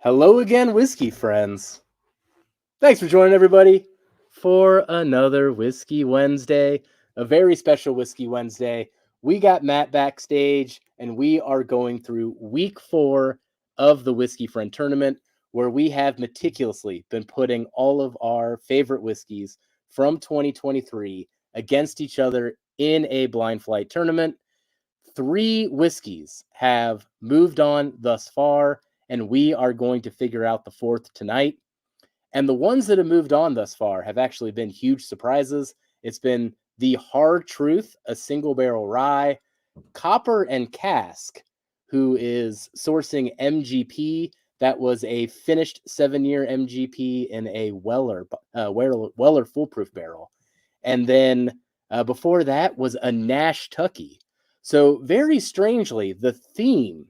Hello again, whiskey friends. Thanks for joining everybody for another Whiskey Wednesday, a very special Whiskey Wednesday. We got Matt backstage, and we are going through week 4 of the Whiskey Friend Tournament, where we have meticulously been putting all of our favorite whiskeys from 2023 against each other in a blind flight tournament. 3 whiskeys have moved on thus far, and we are going to figure out the 4th tonight. And the ones that have moved on thus far have actually been huge surprises. It's been the Hard Truth, a single barrel rye, Copper and Cask, who is sourcing MGP. That was a finished 7-year MGP in a Weller foolproof barrel. And then before that was a Nash Tucky. So very strangely, the theme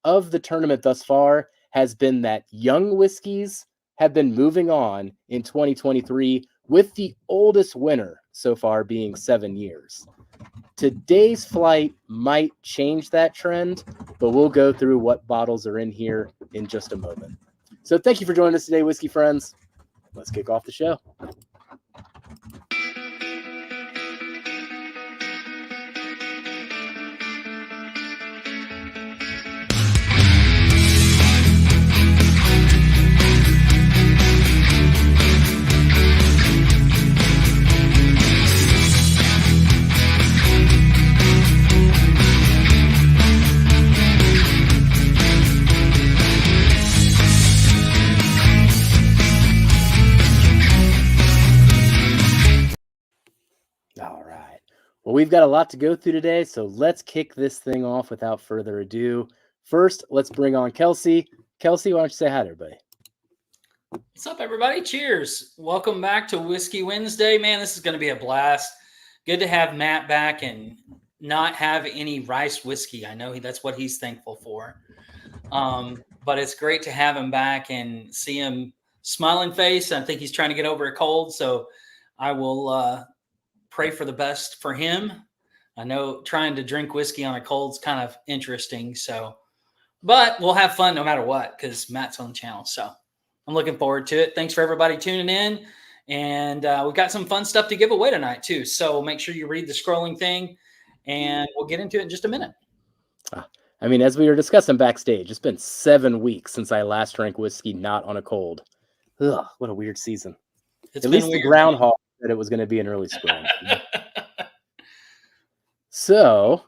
of the tournament thus far has been that young whiskeys have been moving on in 2023, with the oldest winner so far being 7 years. Today's flight might change that trend, but we'll go through what bottles are in here in just a moment. So thank you for joining us today, whiskey friends. Let's kick off the show. Well, we've got a lot to go through today, so let's kick this thing off without further ado. First, let's bring on Kelsey. Kelsey, why don't you say hi to everybody? What's up, everybody? Cheers. Welcome back to Whiskey Wednesday. Man, this is going to be a blast. Good to have Matt back and not have any rice whiskey. I know that's what he's thankful for. But it's great to have him back and see him smiling face. I think he's trying to get over a cold, so I will pray for the best for him. I know trying to drink whiskey on a cold is kind of interesting. But we'll have fun no matter what, because Matt's on the channel. So I'm looking forward to it. Thanks for everybody tuning in. And we've got some fun stuff to give away tonight too. So make sure you read the scrolling thing, and we'll get into it in just a minute. I mean, as we were discussing backstage, it's been 7 weeks since I last drank whiskey not on a cold. Ugh, what a weird season. At least the groundhog that it was going to be in early spring. So,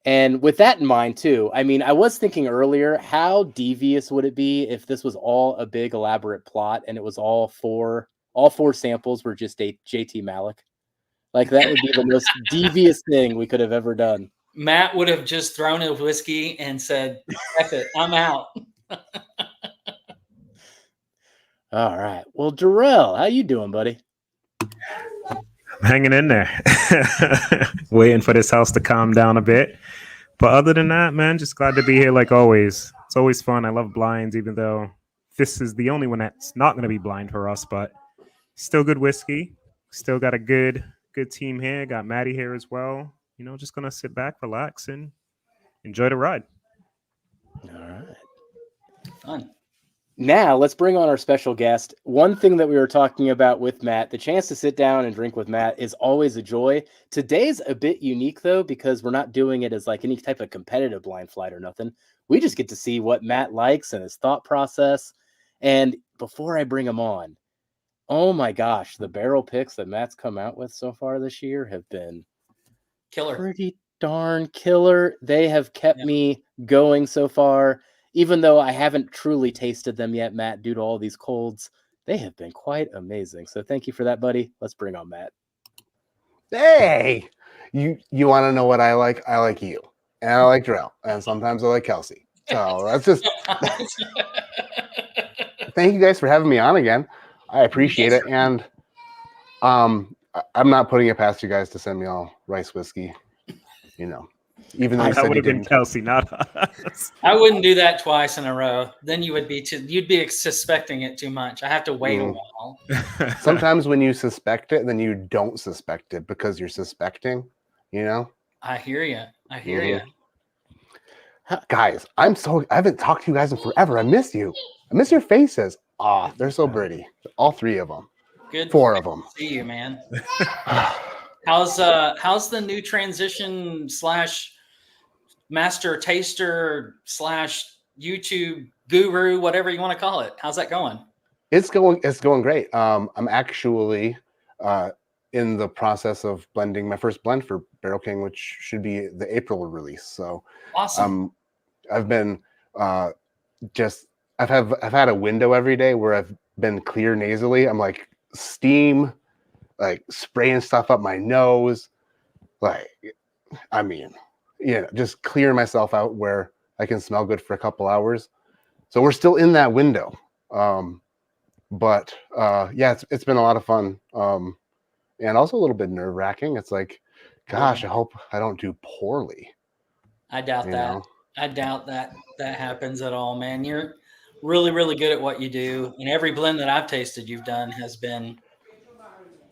and with that in mind too, I mean, I was thinking earlier, how devious would it be if this was all a big elaborate plot and it was all four samples were just JT Malik? Like, that would be the most devious thing we could have ever done. Matt would have just thrown a whiskey and said, F it, I'm out. All right. Well, Darrell, how you doing, buddy? I'm hanging in there, waiting for this house to calm down a bit. But other than that, man, just glad to be here like always. It's always fun. I love blinds, even though this is the only one that's not going to be blind for us. But still good whiskey. Still got a good team here. Got Maddie here as well. You know, just going to sit back, relax, and enjoy the ride. All right. Fun. Now, let's bring on our special guest. One thing that we were talking about with Matt, the chance to sit down and drink with Matt is always a joy. Today's a bit unique, though, because we're not doing it as like any type of competitive blind flight or nothing. We just get to see what Matt likes and his thought process. And before I bring him on, oh my gosh, the barrel picks that Matt's come out with so far this year have been killer. Pretty darn killer. They have kept me going so far. Even though I haven't truly tasted them yet, Matt, due to all these colds, they have been quite amazing. So thank you for that, buddy. Let's bring on Matt. Hey, you want to know what I like? I like you. And I like Darrell. And sometimes I like Kelsey. So that's just... Thank you guys for having me on again. I appreciate it. And I'm not putting it past you guys to send me all rice whiskey. You know. Even though that would have been Kelsey, not us. I wouldn't do that twice in a row. Then you'd be suspecting it too much. I have to wait a while. Sometimes when you suspect it, then you don't suspect it because you're suspecting, you know? I hear you. I hear you. Guys, I haven't talked to you guys in forever. I miss you. I miss your faces. Ah, they're so pretty. All three of them. Good. 4 of them. See you, man. How's the new transition / master taster / YouTube guru, whatever you want to call it? How's that going? It's going great. I'm actually in the process of blending my first blend for Barrel King, which should be the April release. So Awesome. I've been I've had a window every day where I've been clear nasally. I'm like steam, like spraying stuff up my nose, like just clearing myself out where I can smell good for a couple hours. So we're still in that window. But it's been a lot of fun. And also a little bit nerve-wracking. It's like, gosh, I hope I don't do poorly. I doubt that. I doubt that happens at all, man. You're really, really good at what you do. And every blend that I've tasted you've done has been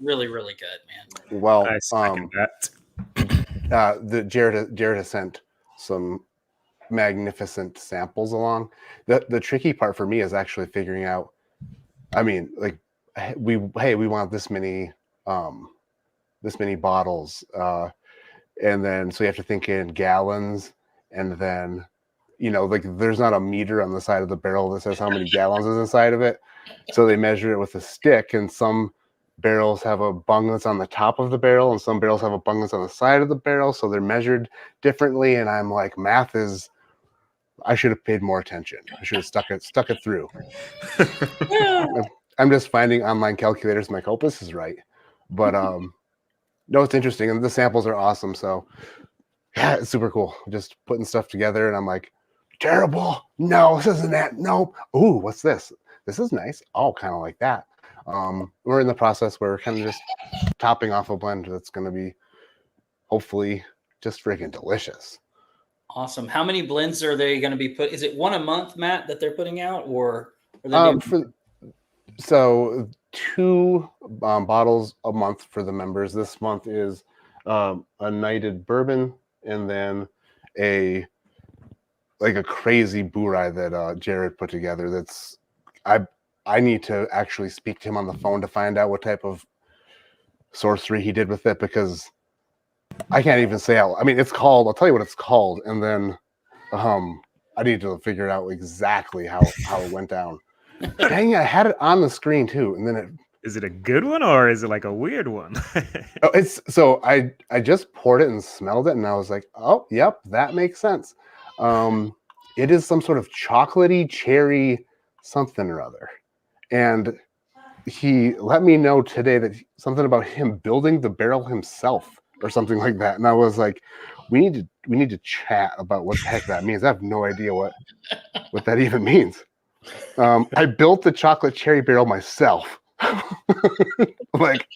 really, really good, man. Well, I second that. Jared has sent some magnificent samples along. The tricky part for me is actually figuring out, like we want this many bottles, and then so you have to think in gallons, and then like there's not a meter on the side of the barrel that says how many gallons is inside of it, so they measure it with a stick, and some barrels have a bung that's on the top of the barrel and some barrels have a bung that's on the side of the barrel, so they're measured differently, and I'm like, I should have paid more attention. I should have stuck it through. I'm just finding online calculators. I'm like, oh, this is right. But no, it's interesting. And the samples are awesome. So yeah, it's super cool. Just putting stuff together. And I'm like, terrible. No, this isn't that. Nope. Ooh, what's this? This is nice. Oh, kind of like that. We're in the process where we're kind of just topping off a blend that's going to be hopefully just freaking delicious. Awesome. How many blends are they going to be is it one a month, Matt, that they're putting out, or so 2 bottles a month for the members. This month is a knighted bourbon, and then a crazy burai that Jared put together. That's I need to actually speak to him on the phone to find out what type of sorcery he did with it, because I can't even say how. It's called. I'll tell you what it's called, and then I need to figure out exactly how it went down. Dang it, I had it on the screen too, and then Is it a good one or is it like a weird one? I just poured it and smelled it, and I was like, oh, yep, that makes sense. It is some sort of chocolatey cherry something or other, and he let me know today that something about him building the barrel himself or something like that, and I was like, we need to chat about what the heck that means. I have no idea what that even means. I built the chocolate cherry barrel myself. Like,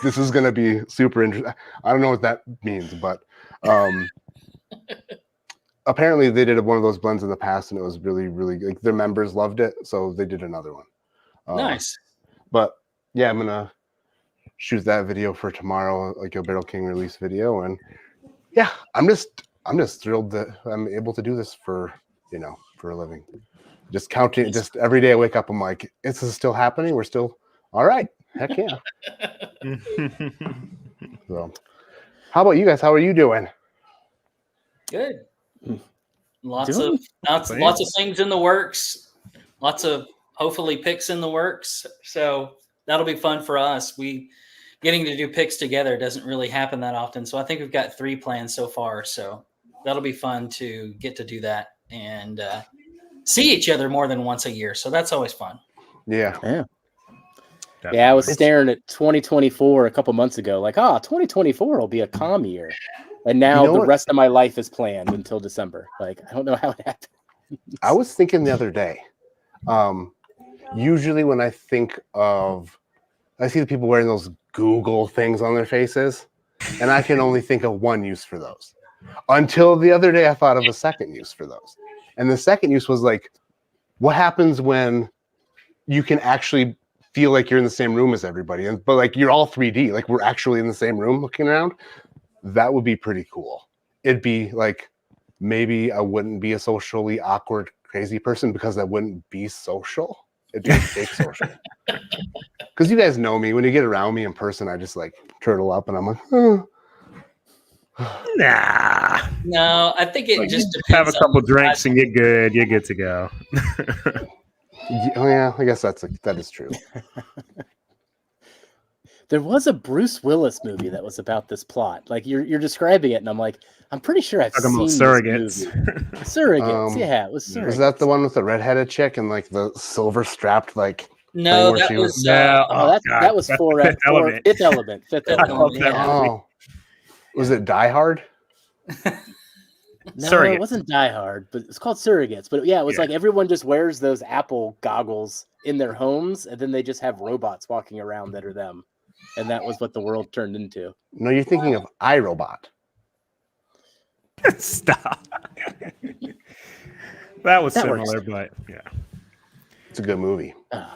this is going to be super interesting. I don't know what that means, but apparently they did one of those blends in the past, and it was really, really good. Like, their members loved it, so they did another one. Nice. But yeah, I'm gonna shoot that video for tomorrow, like a Barrel King release video, and yeah, I'm just thrilled that I'm able to do this for a living. Just counting, just every day I wake up, I'm like, this is still happening. We're still all right. Heck yeah. So, how about you guys? How are you doing? Good. Lots of things in the works. Lots of hopefully picks in the works. So that'll be fun for us. Getting to do picks together doesn't really happen that often. So I think we've got 3 planned so far. So that'll be fun to get to do that and see each other more than once a year. So that's always fun. Yeah. Yeah, I was staring at 2024 a couple months ago, like, 2024 will be a calm year. And now the rest of my life is planned until December. Like, I don't know how it happened. I was thinking the other day, usually when I see the people wearing those Google things on their faces, and I can only think of one use for those. Until the other day, I thought of a second use for those. And the second use was like, what happens when you can actually feel like you're in the same room as everybody, but like you're all 3D, like we're actually in the same room looking around? That would be pretty cool. It'd be like, maybe I wouldn't be a socially awkward crazy person because that wouldn't be social. It'd be a fake social. Because you guys know me. When you get around me in person, I just like turtle up and I'm like, oh. Nah. No, I think it Like, just you depends. have a couple on the drinks size. and you're good. You're good to go. Oh yeah, I guess that is true. There was a Bruce Willis movie that was about this plot. Like you're describing it, and I'm like, I'm pretty sure I've Talking about seen surrogates. this movie. Surrogates, yeah, it was Surrogates. Was that the one with the redheaded chick and like the silver strapped like? No, where that she was. Yeah. Oh, that God. was That's for Fifth Element. Fifth Element. Fifth Fifth Element. Element, that Yeah. movie. Oh, was it Die Hard? No, Surrogates. it wasn't Die Hard, but it's called Surrogates. But yeah, it was Yeah. like everyone just wears those Apple goggles in their homes, and then they just have robots walking around that are them, and that was what the world turned into. No, you're thinking of iRobot. Stop. That was That similar, works. but yeah, It's a good movie. it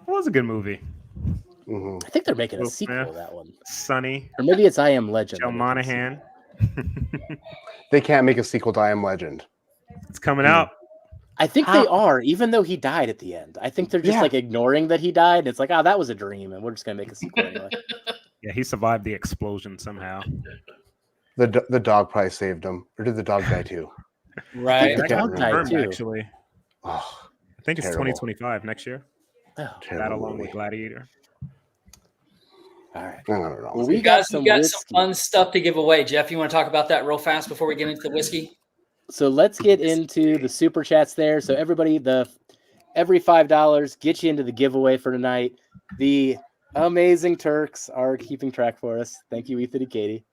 was a good movie. Hmm. I think they're making a Will sequel Smith. to that one, Sunny, or maybe it's I Am Legend. Joe they're making a Monahan. They can't make a sequel to I Am Legend. It's coming out. I think How- they are, even though he died at the end. I think they're just Yeah. like ignoring that he died. And it's like, oh, that was a dream, and we're just gonna make a sequel anyway. Yeah, he survived the explosion somehow. The dog probably saved him, or did the dog die too? Right. The I can't dog died Confirmed, too. actually. Oh, I think it's Terrible. 2025 next year. Oh, That terrible along movie. with Gladiator. all right. I don't know. Well, we You got guys, some we got whiskey. some fun stuff to give away. Jeff, you want to talk about that real fast before we get into the whiskey? So let's get into the super chats there. So everybody, every $5 gets you into the giveaway for tonight. The amazing Turks are keeping track for us. Thank you, Ethan and Katie.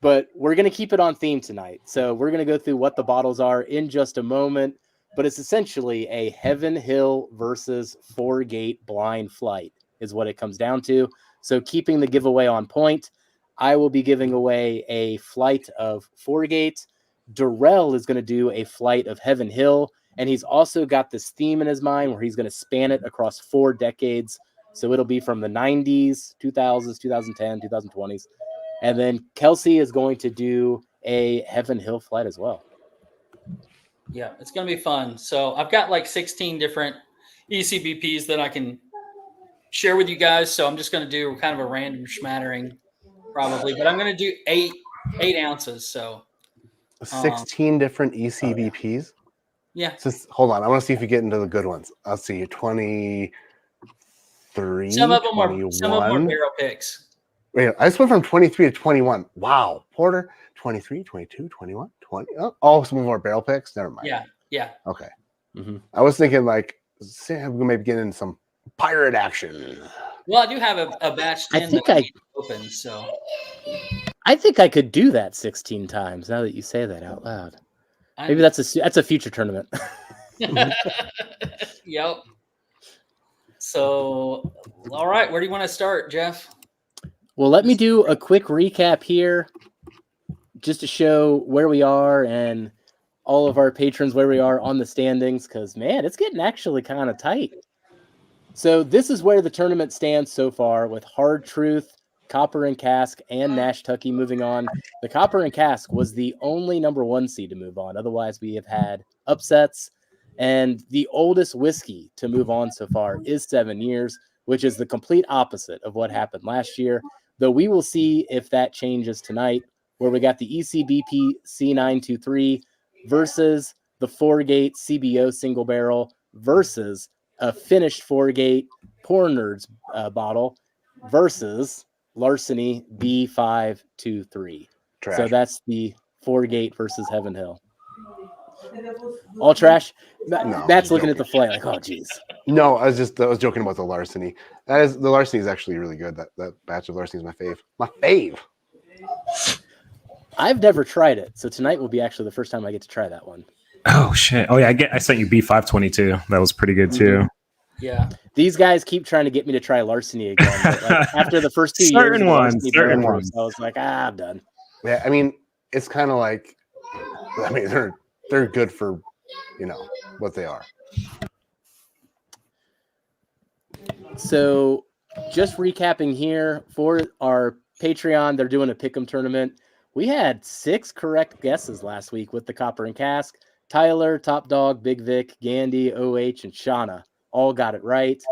But we're going to keep it on theme tonight. So we're going to go through what the bottles are in just a moment. But it's essentially a Heaven Hill versus Four Gate blind flight is what it comes down to. So keeping the giveaway on point, I will be giving away a flight of Four Gate. Darrell is going to do a flight of Heaven Hill. And he's also got this theme in his mind where he's going to span it across 4 decades. So it'll be from the 90s, 2000s, 2010, 2020s. And then Kelsey is going to do a Heaven Hill flight as well. Yeah, it's going to be fun. So I've got like 16 different ECBPs that I can share with you guys. So I'm just going to do kind of a random smattering probably, but I'm going to do eight ounces. So 16 different ECBPs. yeah, Hold on, I want to see if you get into the good ones. I'll see 23, some of them 21. are barrel picks. Wait, I just went from 23 to 21. Wow. Porter, 23, 22, 21, 20. Oh, some of our barrel picks. Never mind. Yeah. Okay. Mm-hmm. I was thinking like, maybe get into some pirate action. Well, I do have a batch 10 think that I I- need to open. So I think I could do that 16 times now that you say that out loud. Maybe that's a future tournament. Yep. So, all right, where do you want to start, Jeff? Well, let me do a quick recap here just to show where we are and all of our patrons where we are on the standings, because, man, it's getting actually kind of tight. So this is where the tournament stands so far with Hard Truth, Copper and Cask, and Nash Tucky moving on. The Copper and Cask was the only number 1 seed to move on. Otherwise, we have had upsets. And the oldest whiskey to move on so far is 7 years, which is the complete opposite of what happened last year. Though we will see if that changes tonight, where we got the ECBP C923 versus the 4-gate CBO single barrel versus a finished 4-gate Poor Nerds bottle versus Larceny B523. Trash. So that's the 4-gate versus Heaven Hill. All trash. No, Matt's I'm looking at joking. the flight like, oh, geez. No, I was joking about the larceny. The larceny is actually really good. That batch of larceny is my fave. My fave. I've never tried it, so tonight will be actually the first time I get to try that one. Oh shit! Oh yeah, I sent you B522. That was pretty good too. Yeah. These guys keep trying to get me to try larceny again. But like, after the first 2 years, Certain of the ones, larceny certain barrel ones. proofs, I was like, I'm done. Yeah, I mean, it's kind of like, I mean, they're good for, what they are. So just recapping here for our Patreon, they're doing a pick'em tournament. We had 6 correct guesses last week with the Copper and Cask. Tyler, Top Dog, Big Vic, Gandy, OH, and Shauna all got it right.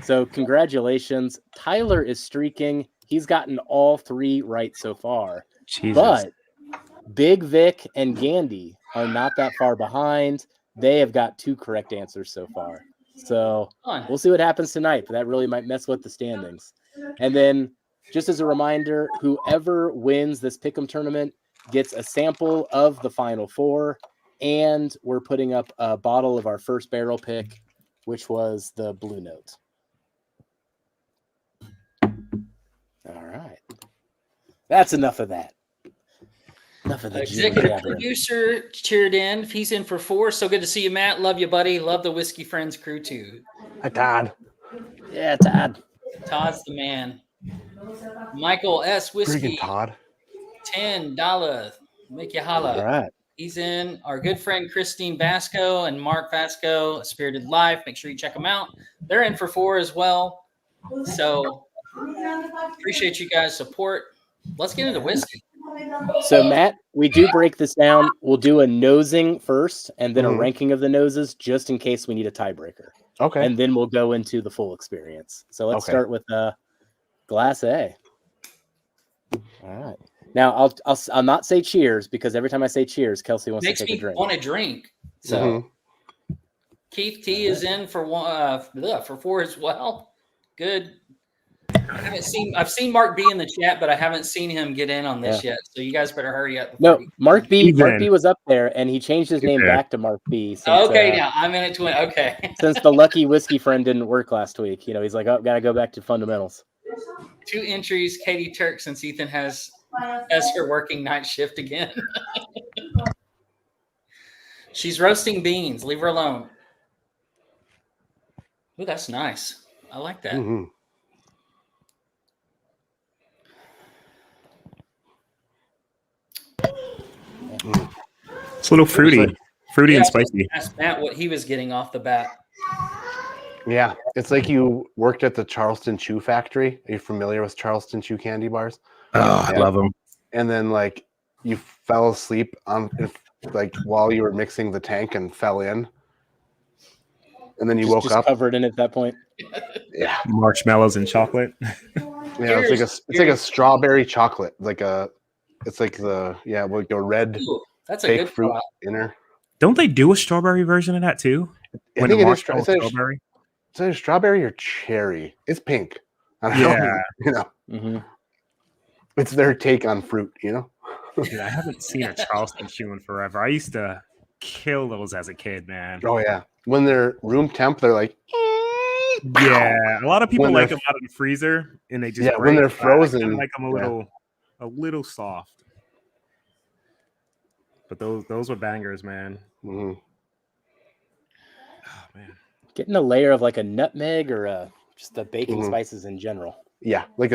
So congratulations. Tyler is streaking. He's gotten all 3 right so far. Jesus. But Big Vic and Gandy are not that far behind. They have got 2 correct answers so far. So we'll see what happens tonight, but that really might mess with the standings. And then just as a reminder, whoever wins this Pick'em tournament gets a sample of the Final Four, and we're putting up a bottle of our first barrel pick, which was the Blue Note. All right. That's enough of that. Enough of the Executive producer cheered in. He's in for 4. So good to see you, Matt. Love you, buddy. Love the Whiskey Friends crew, too. Hi, Todd. Yeah, Todd. Todd's the man. Michael S. Whiskey. Freaking Todd. $10. Make you holla. All right. He's in. Our good friend Christine Vasco and Mark Vasco, Spirited Life. Make sure you check them out. They're in for 4 as well. So appreciate you guys' support. Let's get into whiskey. So, Matt, we do break this down. We'll do a nosing first and then a ranking of the noses just in case we need a tiebreaker. Okay. And then we'll go into the full experience. So let's start with Glass A. All right. Now, I'll not say cheers because every time I say cheers, Kelsey wants to take a drink. Makes me want to drink. So Keith T is in for 4 as well. Good. I've seen Mark B in the chat, but I haven't seen him get in on this yet. So you guys better hurry up. No, Mark B was up there, and he changed his name back to Mark B. Since, now I'm in it to win. Okay. Since the lucky whiskey friend didn't work last week, he's like, oh, gotta go back to fundamentals. 2 entries, Katie Turk, since Ethan has her working night shift again. She's roasting beans. Leave her alone. Oh, that's nice. I like that. Mm-hmm. It's a little fruity, and spicy. Ask Matt what he was getting off the bat. Yeah, it's like you worked at the Charleston Chew factory. Are you familiar with Charleston Chew candy bars? Oh, I love them. And then like you fell asleep on while you were mixing the tank and fell in, and then you woke up covered in it at that point. Yeah, marshmallows and chocolate. Yeah, it's like a strawberry chocolate, it's like the red. Ooh, that's a fake good fruit inner. Don't they do a strawberry version of that too? I think it is strawberry. It's either strawberry or cherry. It's pink. I don't know. Mm-hmm. It's their take on fruit, Dude, I haven't seen a Charleston Chew in forever. I used to kill those as a kid, man. Oh yeah, when they're room temp, they're like. Yeah, a lot of people like them out of the freezer, and they just when they're frozen, I like them a little soft. But those were bangers, man. Mm-hmm. Oh man, getting a layer of like a nutmeg or just the baking spices in general. Yeah, like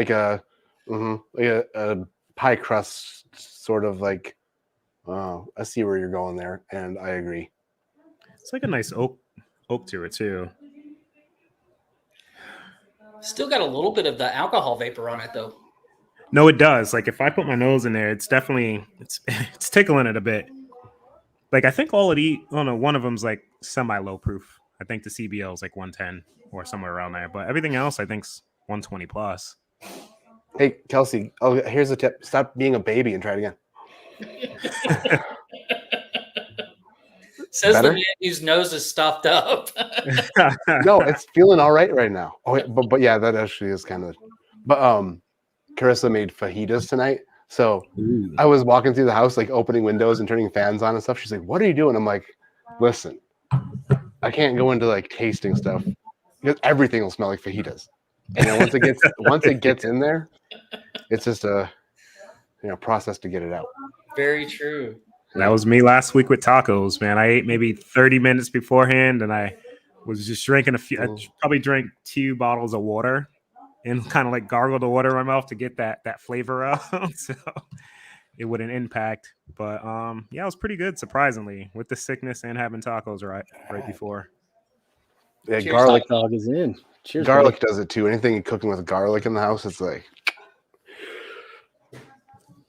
a pie crust sort of like. Oh, I see where you're going there, and I agree. It's like a nice oak to it too. Still got a little bit of the alcohol vapor on it, though. No, it does. Like if I put my nose in there, it's definitely it's tickling it a bit. Like I think one of them's like semi-low proof. I think the CBO is like 110 or somewhere around there, but everything else I think's 120 plus. Hey, Kelsey. Oh, here's a tip: stop being a baby and try it again. Says the man whose nose is stuffed up. No, it's feeling all right now. Oh, but yeah, that actually is kind of. But Carissa made fajitas tonight, so I was walking through the house, like opening windows and turning fans on and stuff. She's like, "What are you doing?" I'm like, "Listen, I can't go into like tasting stuff because everything will smell like fajitas, and then once it gets in there, it's just a process to get it out." Very true. That was me last week with tacos, man. I ate maybe 30 minutes beforehand, and I was just drinking I probably drank 2 bottles of water and kind of like gargled the water in my mouth to get that flavor out. So it wouldn't impact. But it was pretty good, surprisingly, with the sickness and having tacos right before. Yeah, Cheers, garlic dog is in. Cheers. Garlic does it too. Anything cooking with garlic in the house, it's like.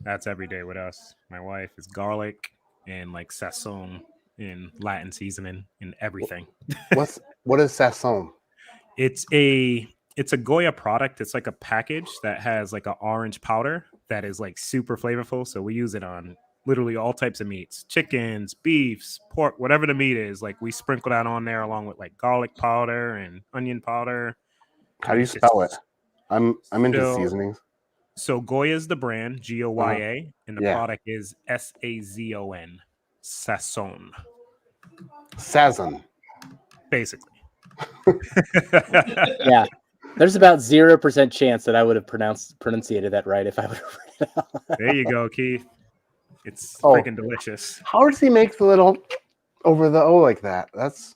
That's every day with us. My wife is garlic and like sazon in Latin seasoning and everything. What is Sasson? It's a Goya product. It's like a package that has like an orange powder that is like super flavorful. So we use it on literally all types of meats, chickens, beefs, pork, whatever the meat is. Like we sprinkle that on there along with like garlic powder and onion powder. How do you spell it? I'm into So- seasonings. So Goya is the brand, Goya, and the Yeah. product is Sazon, Sasson, Sazon. basically. Yeah. There's about 0% chance that I would have pronunciated that right if I would have read it out. There you go, Keith. It's Oh. freaking delicious. How does he make the little over the O like that? That's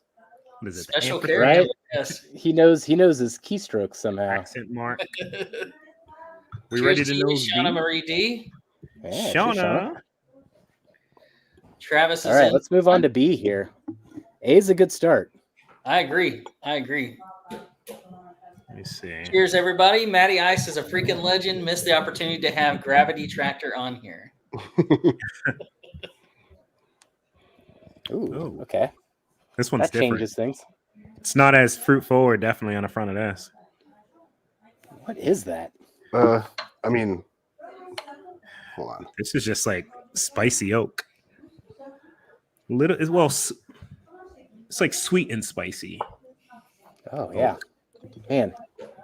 What is it? Special Ampersand? character. Right? Yes. He knows his keystrokes somehow. Accent mark. We Cheers ready to you, know Shauna Marie D. Yeah, cheers, Shauna. Shauna. Travis is All right, in. let's move on to B here. A is a good start. I agree. Let me see. Cheers, everybody. Matty Ice is a freaking legend. Missed the opportunity to have Gravity Tractor on here. Ooh, okay. This one's That different. changes things. It's not as fruit forward, definitely on the front of this. What is that? I mean, hold on. This is just like spicy oak. Little as well. It's like sweet and spicy. Oh yeah, man.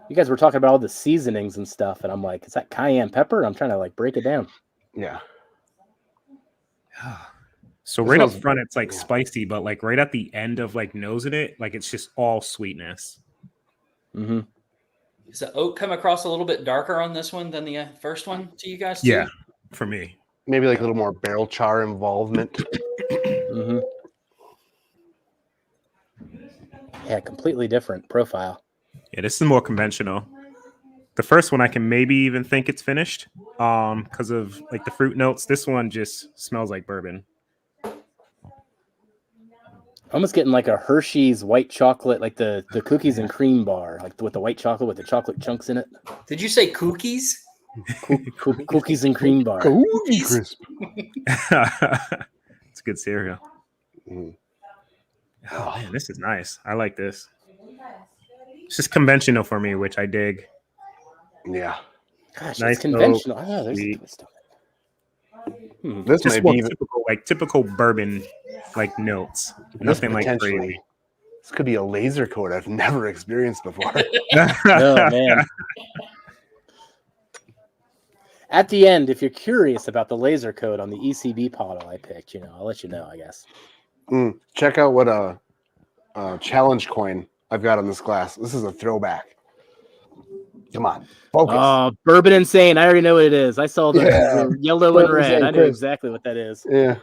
You guys were talking about all the seasonings and stuff, and I'm like, is that cayenne pepper? I'm trying to like break it down. Yeah. So This right up smells- front, it's like spicy, but like right at the end of like nosing it, like it's just all sweetness. Mm-hmm. Does the oak come across a little bit darker on this one than the first one to you guys? Too? Yeah, for me. Maybe like a little more barrel char involvement. Mm-hmm. Yeah, completely different profile. Yeah, this is more conventional. The first one I can maybe even think it's finished, because of like the fruit notes. This one just smells like bourbon. Almost getting like a Hershey's white chocolate, like the cookies and cream bar, like with the white chocolate with the chocolate chunks in it. Did you say cookies? Cookies and cream bar. Cookie crisp. It's good cereal. Mm. Oh man, this is nice. I like this. It's just conventional for me, which I dig. Yeah. Gosh, Nice it's conventional. Oh, there's sweet. a twist on it. This Just might more be even, typical bourbon like notes. this Nothing like potentially. crazy. This could be a laser coat I've never experienced before. Oh man. At the end, if you're curious about the laser code on the ECB bottle I picked, I'll let you know, I guess. Check out what a challenge coin I've got on this glass. This is a throwback. Come on, focus. Oh, Bourbon Insane. I already know what it is. I saw the, Yeah. the yellow and Bourbon red. Insane, I know Chris. exactly what that is. Yeah,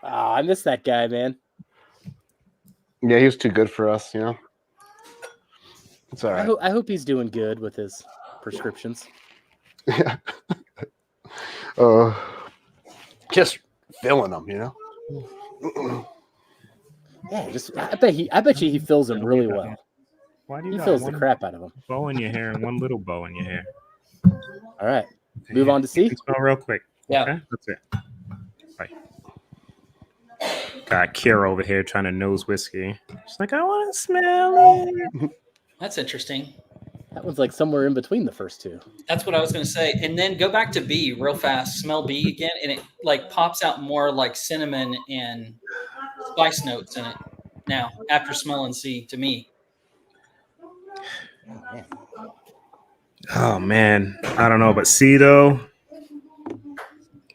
I miss that guy, man. yeah, he was too good for us. It's all right. I hope he's doing good with his prescriptions. Yeah. Just filling them, Yeah, I bet you he fills them really well. Why do you He got fills the one crap out of them. bow in your hair and one little bow in your hair? All right. Move on to C. You can smell real quick. Yeah. Okay, that's it. Bye. Got Kira over here trying to nose whiskey. She's like, I want to smell it. That's interesting. That one's like somewhere in between the first two. That's what I was going to say. And then go back to B real fast. Smell B again, and it like pops out more like cinnamon and spice notes in it now after smelling C to me. Oh, man. Oh man, I don't know, but C though.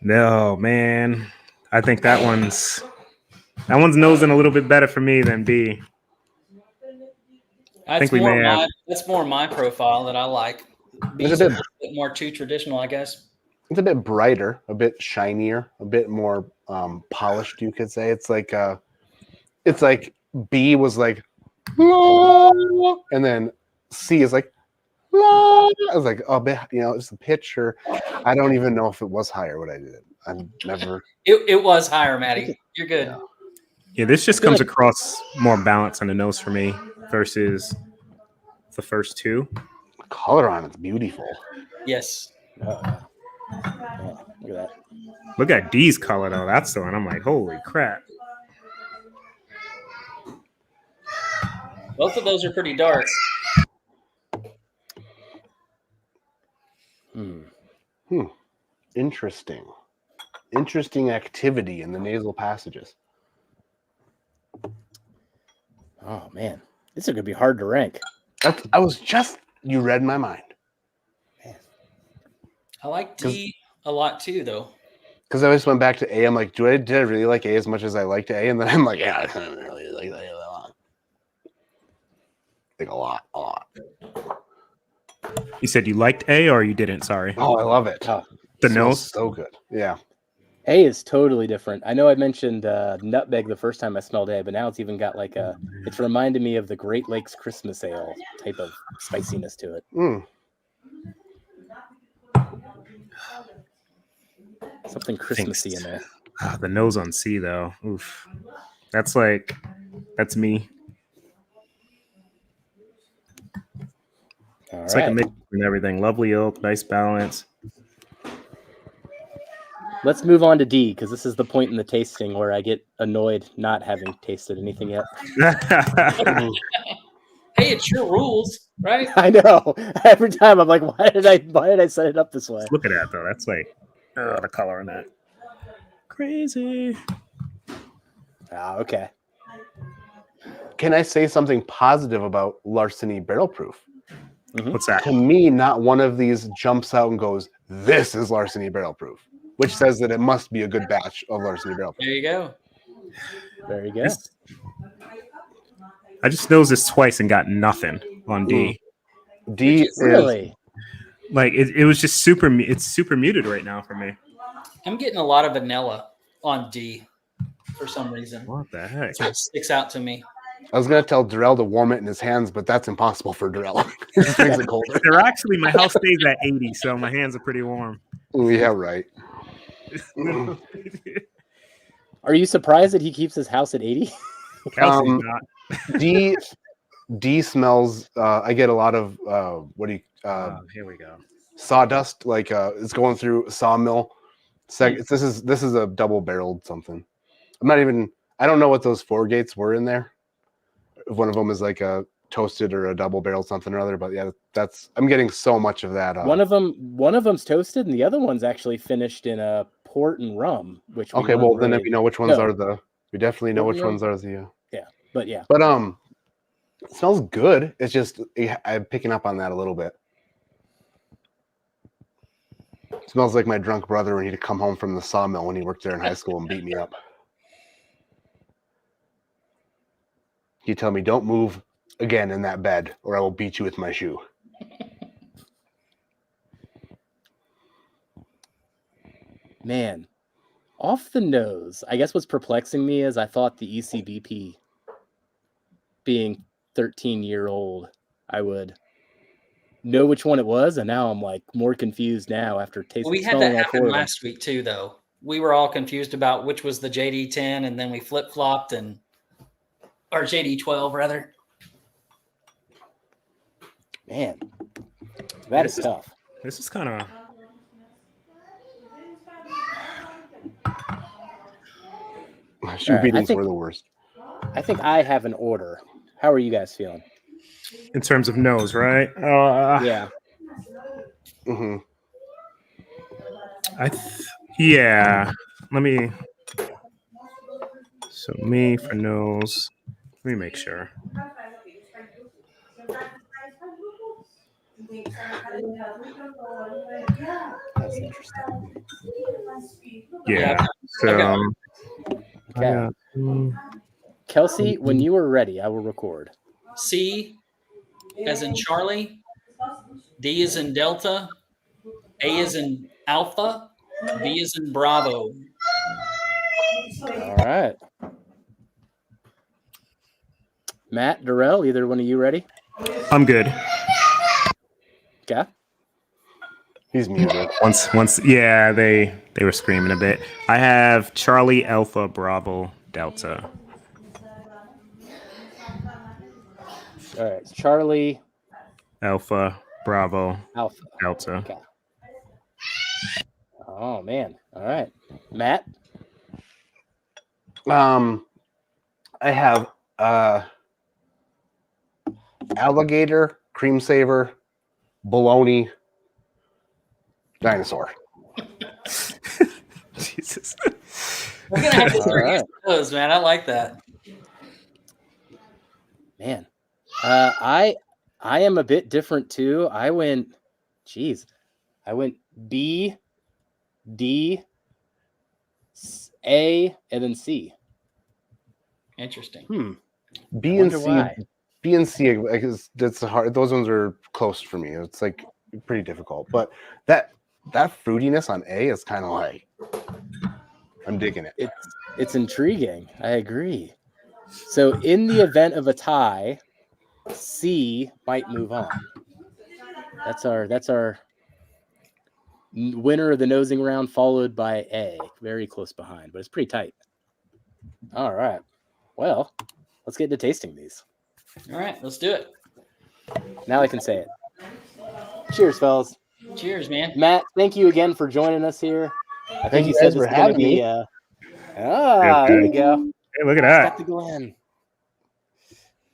No man, I think that one's nosing a little bit better for me than B. That's we more may have- that's more my profile that I like. B's It's a a little bit more too traditional, I guess. It's a bit brighter, a bit shinier, a bit more polished. You could say it's like B was like, and then C is like, I was like, oh, it's a pitch, or I don't even know if it was higher what I did. I've never. It was higher, Maddie. You're good. Yeah. Yeah, this just comes across more balance on the nose for me versus the first two. Color on it's beautiful. Yes. Yeah, look at that. Look at D's color though. That's the one. I'm like, holy crap. Both of those are pretty dark. Interesting. Interesting activity in the nasal passages. Oh man, this is gonna be hard to rank. You read my mind. I like D a lot too, though. Because I just went back to A. I'm like, did I really like A as much as I liked A? And then I'm like, yeah, I don't really like that a lot. Like a lot. You said you liked A or you didn't? Sorry. Oh, I love it. Oh, The It smells nose. so good. Yeah. A is totally different. I know I mentioned nutmeg the first time I smelled A, but now it's even got like a. It's reminded me of the Great Lakes Christmas Ale type of spiciness to it. Mm. Something Christmassy in there. The nose on C though. Oof. That's me. All It's like a right. mix and everything. Lovely oak, nice balance. Let's move on to D because this is the point in the tasting where I get annoyed not having tasted anything yet. Hey, it's your rules, right? I know. Every time I'm like, why did I set it up this way? Look at that though. That's like the color in that. Crazy. Ah, okay. Can I say something positive about Larceny Barrel Proof? What's that? To me, not one of these jumps out and goes, "This is Larceny Barrel Proof," which says that it must be a good batch of Larceny Barrel Proof. There you go. Very good. I just nosed this twice and got nothing on D. D is Really? Like it was just super. It's super muted right now for me. I'm getting a lot of vanilla on D for some reason. What the heck? So it sticks out to me. I was gonna tell Darrell to warm it in his hands, but that's impossible for Darrell. It just makes it colder. They're actually my house stays at 80, so my hands are pretty warm. Ooh, yeah, right. Are you surprised that he keeps his house at 80? Kelsey's not. D smells. I get a lot of Here we go. sawdust. Like it's going through a sawmill. This is a double barreled something. I don't know what those four gates were in there. If one of them is like a toasted or a double barreled something or other, but yeah, I'm getting so much of that. One of them's toasted, and the other one's actually finished in a port and rum. Which okay, well then if you know which ones we definitely know which ones are the. But it smells good. It's just I'm picking up on that a little bit. It smells like my drunk brother when he'd come home from the sawmill when he worked there in high school and beat me up. He'd tell me, "Don't move again in that bed, or I will beat you with my shoe." man, off the nose. I guess what's perplexing me is I thought the ECBP, being 13-year-old, I would know which one it was, and now I'm like more confused now after tasting. We had that happen last week too, though. We were all confused about which was the JD10, and then we flip-flopped or JD12 rather. Man, that is tough. This is kind of. Shoe beatings were the worst. I think I have an order. How are you guys feeling? In terms of nose, right? Yeah. Mm-hmm. Yeah. Let me. So me for nose. Let me make sure. That's interesting. Yeah. So. Okay. Kelsey, when you are ready, I will record. C as in Charlie, D as in Delta, A as in Alpha, B as in Bravo. All right. Matt, Darrell, either one of you ready? I'm good. Okay. He's muted. Once, yeah, they were screaming a bit. I have Charlie, Alpha, Bravo, Delta. All right. Charlie, Alpha, Bravo, Alpha, Delta. Okay. Oh man. All right. Matt. I have alligator, cream saver, bologna, dinosaur. Jesus. We're gonna have to All start right. using those, man. I like that. Man. I am a bit different too. I went B, D, A, and then C. Interesting. B and wonder C. why. B and C. That's hard. Those ones are close for me. It's like pretty difficult. But that fruitiness on A is kind of like I'm digging it. It's intriguing. I agree. So in the event of a tie, C might move on. That's our winner of the nosing round, followed by A, very close behind, but it's pretty tight. All right. Well, let's get into tasting these. All right, let's do it. Now I can say it. Cheers, fellas. Cheers, man. Matt, thank you again for joining us here. I Thank think you you said guys this for is going to having be. me. There you go. Hey, look at It's that. got the Glen.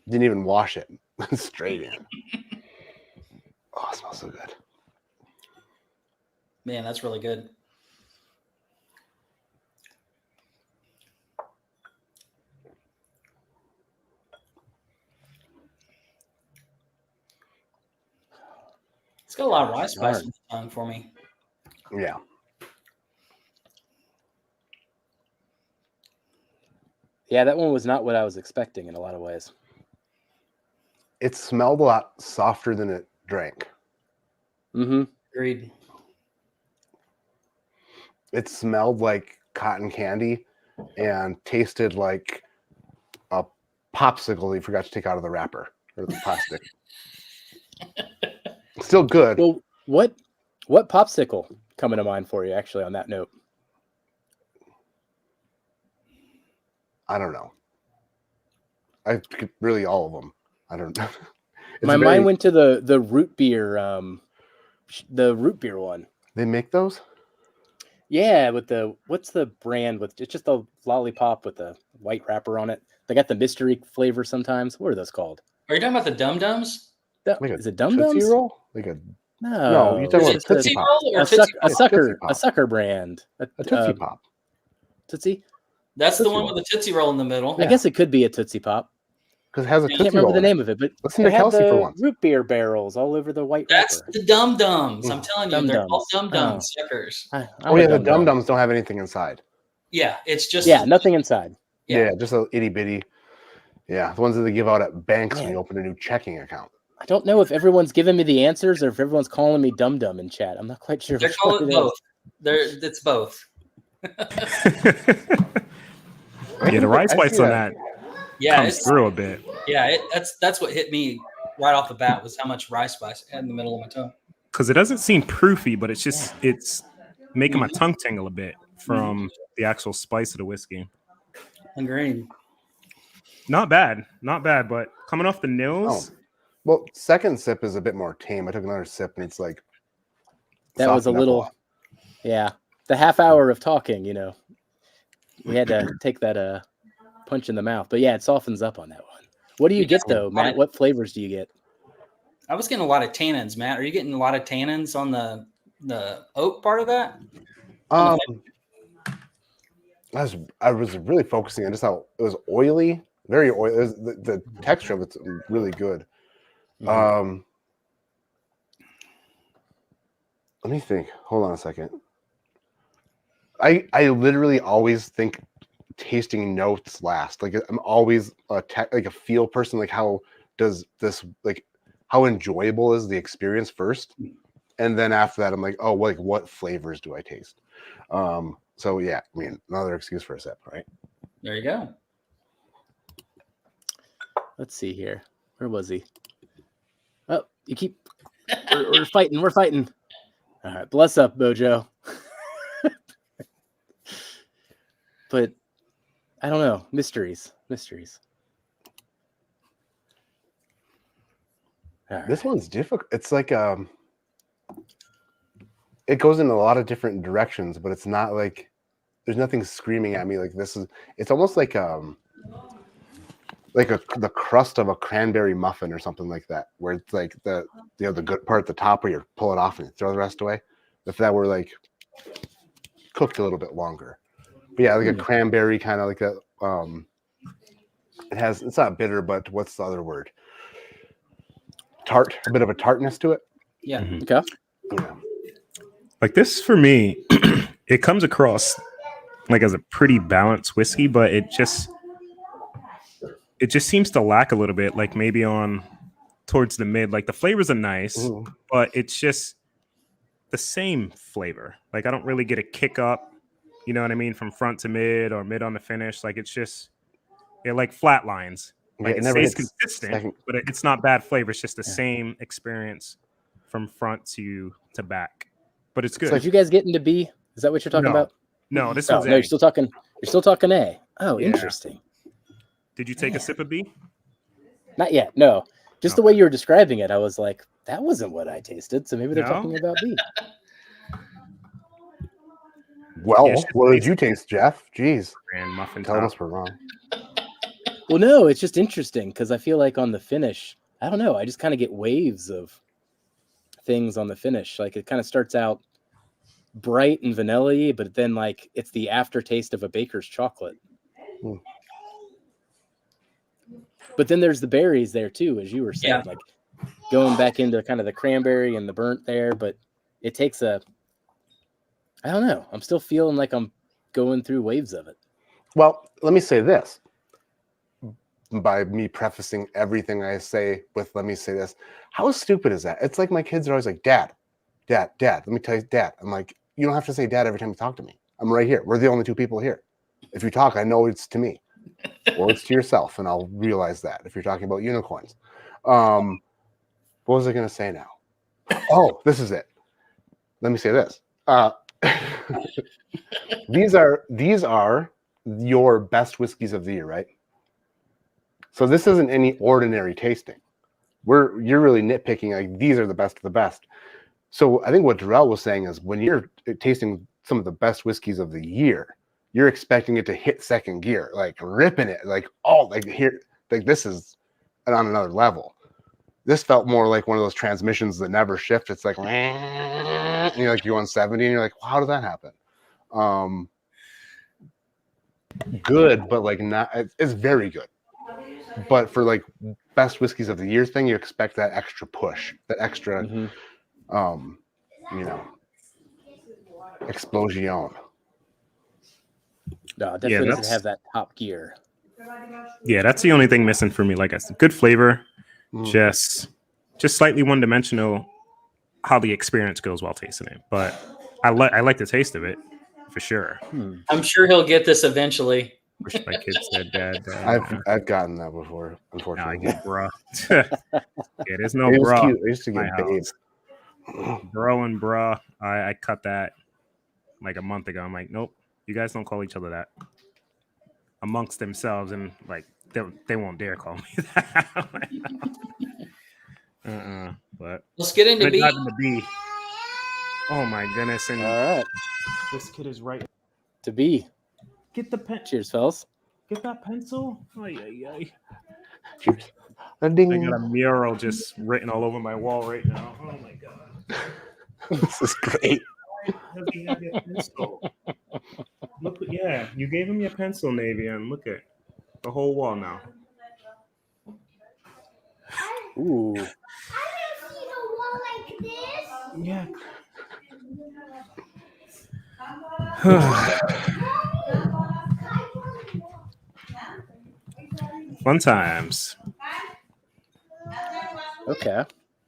Didn't even wash it. Straight in. Oh, it smells so good. Man, that's really good. It's got a lot of rice spice in the tongue for me. Yeah. Yeah, that one was not what I was expecting in a lot of ways. It smelled a lot softer than it drank. Mm-hmm. Agreed. It smelled like cotton candy and tasted like a popsicle you forgot to take out of the wrapper or the plastic. Still good. Well, what popsicle coming to mind for you, actually, on that note? I don't know. Really all of them. I don't know. My mind went to the root beer, the root beer one. They make those? Yeah, with what's the brand with it's just a lollipop with a white wrapper on it. They got the mystery flavor sometimes. What are those called? Are you talking about the Dum Dums? Like Is it Dum Tootsie Dums? Roll? Like a No, you're talking Is about it Tootsie Tootsie Pop. Roll or a Tootsie Pop? sucker Pop. a sucker brand. A Tootsie Pop. Tootsie. That's the Tootsie one Roll. with the Tootsie Roll in the middle. I guess it could be a Tootsie Pop. Because it has a I I Tootsie can't remember Roll the in it. name of it, but Listen they to had Kelsey for the once. root beer barrels all over the white That's wrapper. the Dum Dums. I'm Mm. telling you, they're called Dum-Dums. Dum Dum Oh. suckers. Oh yeah, the Dum Dums don't have anything inside. Yeah, it's just Yeah, nothing inside. Yeah, just a itty bitty. Yeah, the ones that they give out at banks when Man. you open a new checking account. I don't know if everyone's giving me the answers or if everyone's calling me Dum Dum in chat. I'm not quite sure. They're which called one it it is. both. It's both. Yeah, the rice I spice see on that. that Yeah, comes it's through a bit. yeah. That's what hit me right off the bat was how much rice spice I had in the middle of my tongue. Because it doesn't seem proofy, but it's making my Mhm. tongue tingle a bit from the actual spice of the whiskey. Agreed. Not bad, but coming off the nose, Well, second sip is a bit more tame. I took another sip and it's like That was a softened up little, lot. yeah. The half hour of talking, we had to take that punch in the mouth. But yeah, it softens up on that one. What do you get though, Matt? What flavors do you get? I was getting a lot of tannins, Matt. Are you getting a lot of tannins on the oak part of that? I was really focusing on just how it was oily, very oily. It was, the texture of it's really good. Mhm. Let me think. Hold on a second. I literally always think tasting notes last. Like I'm always like a feel person. Like how does this how enjoyable is the experience first, and then after that I'm like, oh, like what flavors do I taste? So yeah, I mean another excuse for a sip, right? There you go. Let's see here. Where was he? Oh, you keep. We're fighting. We're fighting. All right, bless up, Bojo. But I don't know. Mysteries. All This right. one's difficult. It's like it goes in a lot of different directions, but it's not like there's nothing screaming at me like this is. It's almost like the crust of a cranberry muffin or something like that, where it's like the good part at the top where you pull it off and you throw the rest away. If that were like cooked a little bit longer, but yeah, like a cranberry kind of like that. It's not bitter, but what's the other word? Tart, a bit of a tartness to it. Yeah. Okay. Yeah. Like this for me, it comes across like as a pretty balanced whiskey, but it just seems to lack a little bit, like maybe on towards the mid. Like the flavors are nice, but it's just the same flavor. Like I don't really get a kick up, you know what I mean, from front to mid or mid on the finish. Like it's just like flat lines. Like Yeah, it never stays hits consistent, second. but it's not bad flavor. It's just the same experience from front to back. But it's good. So did you guys get into B? Is that what you're talking No. about? No, this Oh, one's no, A. you're still talking A. Oh, Yeah. interesting. Did you take a sip of B? Not yet. No. Just the Okay. way you were describing it, I was like, that wasn't what I tasted. So maybe they're No? talking about B. Well, Yeah, it's just what did you taste, Jeff? Jeez, And muffin tell us top. we're wrong. Well, no, it's just interesting because I feel like on the finish, I don't know, I just kind of get waves of things on the finish. Like it kind of starts out bright and vanilla-y, but then like it's the aftertaste of a baker's chocolate. But then there's the berries there too, as you were saying, like going back into kind of the cranberry and the burnt there, but it takes I don't know. I'm still feeling like I'm going through waves of it. Well, let me say this. By me prefacing everything I say with, let me say this. How stupid is that? It's like my kids are always like, Dad, let me tell you, Dad. I'm like, you don't have to say Dad every time you talk to me. I'm right here. We're the only two people here. If you talk, I know it's to me or it's to yourself, and I'll realize that if you're talking about unicorns. What was I going to say now? Oh, this is it. Let me say this. These are your best whiskeys of the year, right? So this isn't any ordinary tasting. You're really nitpicking, like these are the best of the best. So I think what Darrell was saying is when you're tasting some of the best whiskeys of the year, you're expecting it to hit second gear, like ripping it, like here, like this is on another level. This felt more like one of those transmissions that never shift. It's like, and you're like, you're on 70 and you're like, well, how did that happen? Good, but like not, it's very good. But for like best whiskeys of the year thing, you expect that extra push, that extra, explosion. No, it definitely doesn't that's- have that top gear. Yeah, that's the only thing missing for me. Like I said, good flavor, just slightly one dimensional. How the experience goes while tasting it, but I like the taste of it for sure. I'm sure he'll get this eventually. Wish my kids said Dad. I've gotten that before, No, I unfortunately. get bruh. Yeah, there's no It was bruh. cute. I used to my get babe. Bro and bruh. I cut that like a month ago. I'm like, nope, you guys don't call each other that amongst themselves, and like they won't dare call me that. But Let's get into B. dive into B. Oh my goodness! And All right, this kid is right. to B. Get the pen. Cheers, fellas. Get that pencil. Ay. Cheers. I got a mural just written all over my wall right now. Oh my god! This is great. Does he have your pencil? Look, yeah, you gave him your pencil, Navy, and look at the whole wall now. Ooh. Yeah. Fun times. Okay.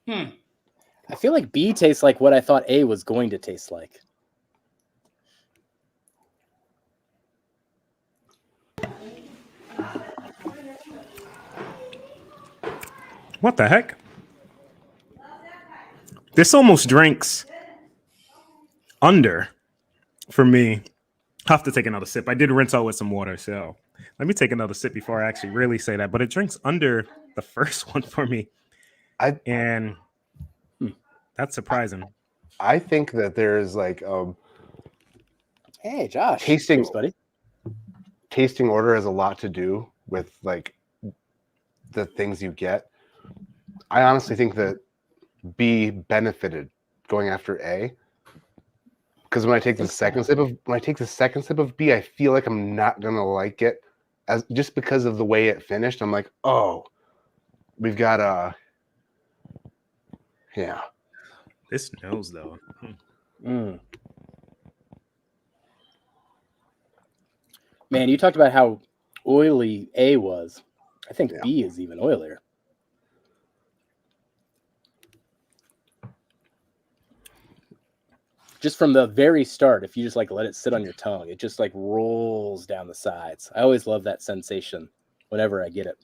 I feel like B tastes like what I thought A was going to taste like. What the heck? This almost drinks under for me. I have to take another sip. I did rinse out with some water, so let me take another sip before I actually really say that. But it drinks under the first one for me. And that's surprising. I think that there's like Hey, Josh. Tasting- Cheers, buddy. tasting order has a lot to do with like the things you get. I honestly think that B benefited going after A, because when I take the second sip of B, I feel like I'm not gonna like it as just because of the way it finished. I'm like, oh, we've got yeah. This nose though. Mm. Man, you talked about how oily A was. I think Yeah. B is even oilier. Just from the very start, if you just like let it sit on your tongue, it just like rolls down the sides. I always love that sensation whenever I get it.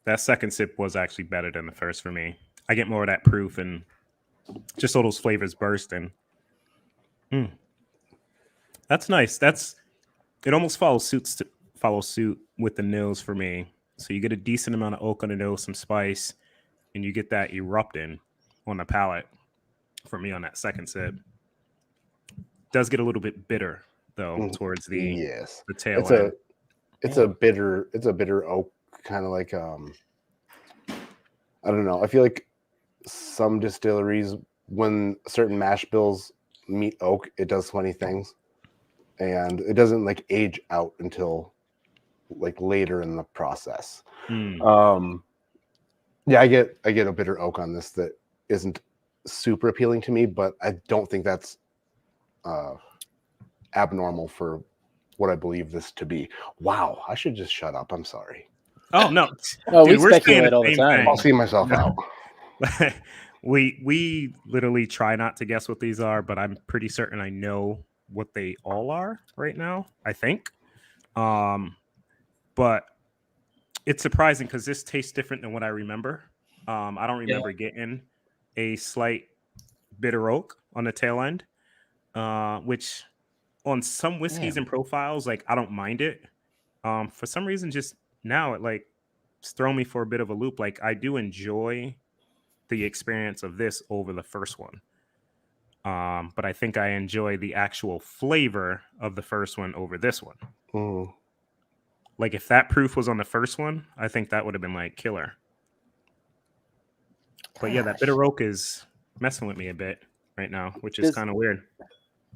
That second sip was actually better than the first for me. I get more of that proof and just all those flavors bursting. That's nice. It almost follows suit with the nose for me. So you get a decent amount of oak on the nose, some spice, and you get that erupting on the palate for me on that second sip. Does get a little bit bitter though towards the Yes. the tail It's end. a bitter oak, kind of like I don't know. I feel like some distilleries, when certain mash bills meet oak, it does funny things, and it doesn't like age out until like later in the process. Yeah, I get a bitter oak on this that isn't super appealing to me, but I don't think that's abnormal for what I believe this to be. Wow, I should just shut up. I'm sorry. Oh no. Oh, Dude, we we're saying speculate all the time. I'll see myself out. we literally try not to guess what these are, but I'm pretty certain I know what they all are right now, I think. But it's surprising because this tastes different than what I remember. I don't remember getting a slight bitter oak on the tail end, which on some whiskeys and profiles, like I don't mind it. For some reason, just now it like it's thrown me for a bit of a loop. Like I do enjoy the experience of this over the first one. But I think I enjoy the actual flavor of the first one over this one. Mm. Like if that proof was on the first one, I think that would have been like killer. But yeah, that bitter oak is messing with me a bit right now, which is kind of weird.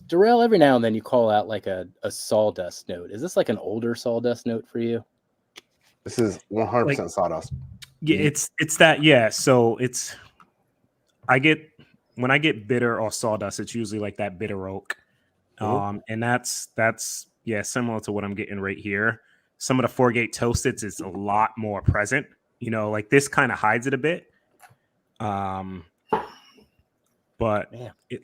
Darrell, every now and then you call out like a sawdust note. Is this like an older sawdust note for you? This is 100% sawdust. Yeah, it's that. Yeah, so it's when I get bitter or sawdust, it's usually like that bitter oak, and that's similar to what I'm getting right here. Some of the Four-Gate Toasteds is a lot more present. You know, like this kind of hides it a bit. But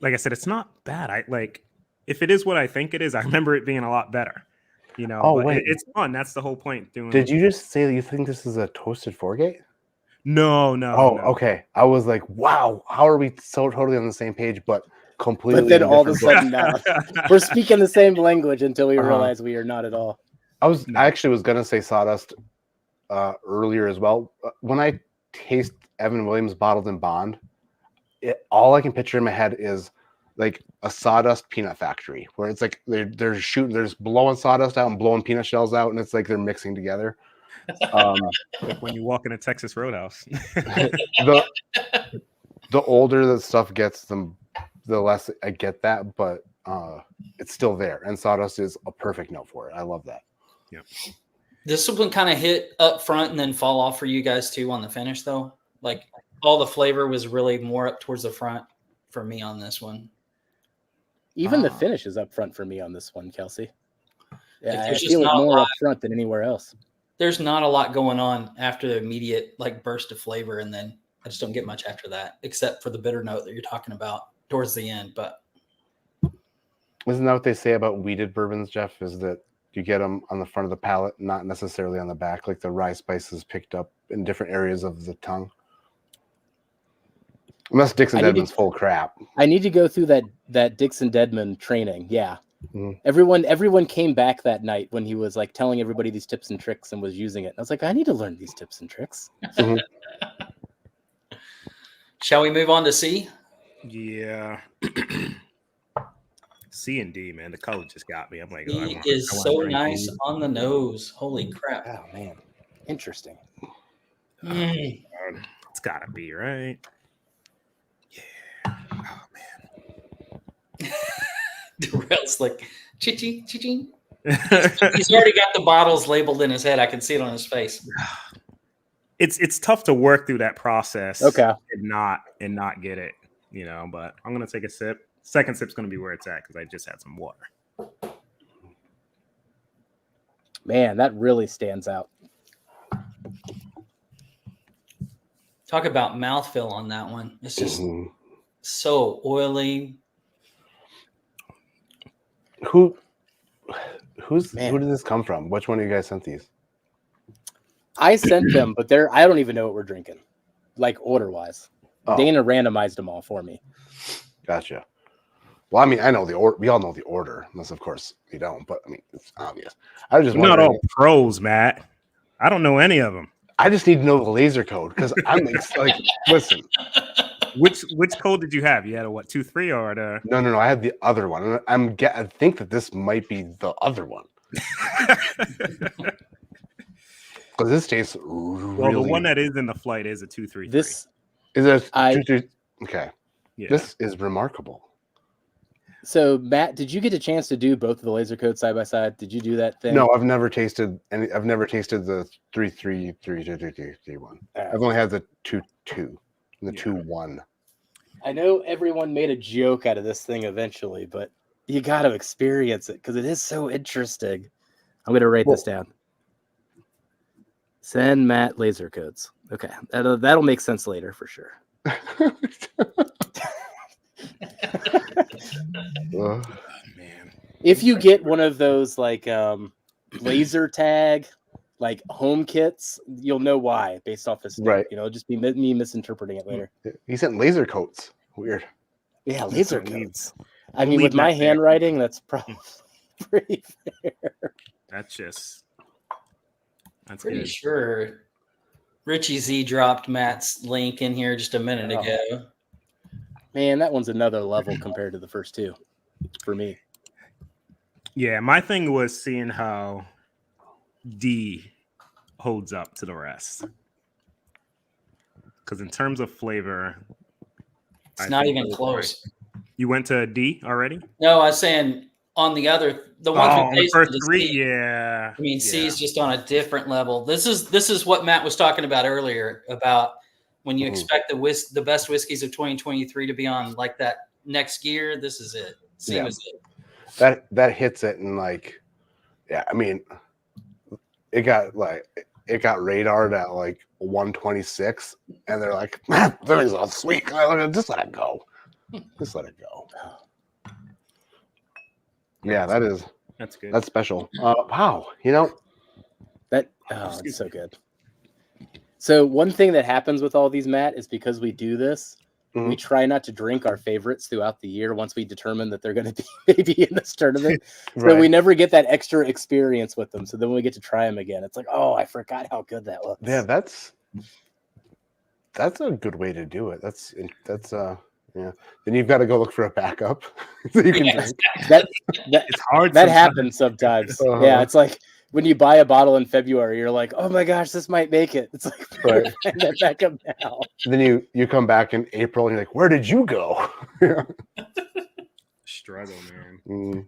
like I said, it's not bad. I like if it is what I think it is. I remember it being a lot better. You know, Oh, but wait. it's fun. That's the whole point. Did you just say that you think this is a toasted Four-Gate? No. Oh, okay. I was like, wow, how are we so totally on the same page, but completely? But then all of a different sudden now we're speaking the same language until we realize we are not at all. I actually was gonna say sawdust earlier as well. When I taste Evan Williams bottled in bond, all I can picture in my head is like a sawdust peanut factory where it's like they're blowing sawdust out and blowing peanut shells out, and it's like they're mixing together. Like when you walk in a Texas Roadhouse. the older the stuff gets, the less I get that, but it's still there, and sawdust is a perfect note for it. I love that. Yeah. This one kind of hit up front and then fall off for you guys too on the finish, though. Like all the flavor was really more up towards the front for me on this one. Even the finish is up front for me on this one, Kelsey. Yeah, I just feel it not a more lot- up front than anywhere else. There's not a lot going on after the immediate like burst of flavor, and then I just don't get much after that, except for the bitter note that you're talking about towards the end. But isn't that what they say about weeded bourbons, Jeff? Is that you get them on the front of the palate, not necessarily on the back, like the rye spices picked up in different areas of the tongue. Unless Dixon Deadman's full crap. I need to go through that Dixon Deadman training. Yeah. Mm. Everyone came back that night when he was like telling everybody these tips and tricks and was using it. And I was like, I need to learn these tips and tricks. Shall we move on to C? Yeah. C and D, man. The color just got me. I'm like, oh, He is I wanna so drink nice these. on the nose. Holy crap. Oh man, interesting. Mm. It's gotta be right. Yeah. Oh Darrell's like, chichi, chichi. man. He's already got the bottles labeled in his head. I can see it on his face. It's tough to work through that process Okay. and not get it, but I'm gonna take a sip. Second sip's gonna be where it's at because I just had some water. Man, that really stands out. Talk about mouthfeel on that one. It's just Mhm. so oily. Who Man. did this come from? Which one of you guys sent these? I sent them, but I don't even know what we're drinking, like order wise. Oh, Dana randomized them all for me. gotcha. Well, I mean, I know the order. We all know the order, unless of course we don't. But I mean, it's obvious. I was just We're not wondering. all pros, Matt. I don't know any of them. I just need to know the laser code because I'm like, listen. Which code did you have? You had a what, 2, 3, or the? No. I had the other one. And I think that this might be the other one because this tastes really. Well, the one that is in the flight is a 2, 3, 3. This is a I- okay. Yeah. This is remarkable. So Matt, did you get a chance to do both of the laser codes side by side? Did you do that thing? No, I've never tasted any. I've never tasted the 3-3-3-2-3-3-1. All right. I've only had the 2-2 and the Yeah. 2-1. I know everyone made a joke out of this thing eventually, but you got to experience it because it is so interesting. I'm going to write this down. Send Matt laser codes. Okay, that'll make sense later for sure. Oh, man. If you get one of those like laser tag like home kits, you'll know why based off his stamp. Right. It'll just be me misinterpreting it later. He sent laser coats. Weird. Yeah, laser We'll leave- codes. I mean, leave with my that there. handwriting, that's probably pretty fair. That's Pretty good. sure Richie Z dropped Matt's link in here just a minute Oh. ago. Man, that one's another level compared to the first two for me. Yeah, my thing was seeing how D holds up to the rest. Because in terms of flavor, It's I not think even those close. you went to D already? No, I was saying on the Oh, ones on we the tasted first is 3, C. yeah. I mean, C yeah. is just on a different level. This is what Matt was talking about earlier about when you Mhm. expect the best whiskeys of 2023 to be on like that next gear. This is it. C Yeah. was it. That hits it and like, yeah. I mean, it got radared at like 126, and they're like, "Man, that is all sweet. Just let it go. Just let it go." Yeah, That's good. that's special. Wow, you know, It's so good. So one thing that happens with all these, Matt, is because we do this, we try not to drink our favorites throughout the year once we determine that they're going to be maybe in this tournament. So we never get that extra experience with them. So then when we get to try them again, it's like, oh, I forgot how good that was. Yeah, that's a good way to do it. That's yeah. Then you've got to go look for a backup so you can Yes. drink. It's hard. That sometimes. happens sometimes. Uh-huh. Yeah, it's like when you buy a bottle in February, you're like, oh my gosh, this might make it. It's like, Right. find that backup now. Then you come back in April and you're like, where did you go? Struggle, man.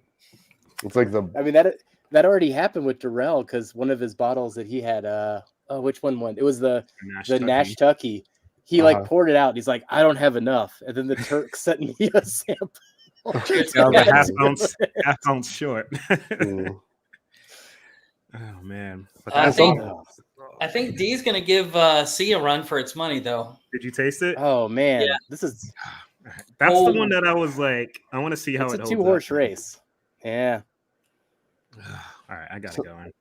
It's like I mean, that already happened with Darrell because one of his bottles that he had, which one won? It was the Nash Tucky. He like poured it out. And he's like, I don't have enough. And then the Turk sent me a sample. half ounce short. Mm. Oh man! But I that's think- all. I think D's going to give C a run for its money, though. Did you taste it? Oh man, Yeah. this is That's the Oh. one that I was like, I want to see how it's it a holds 2-horse up. race. Yeah. All right, I got it going.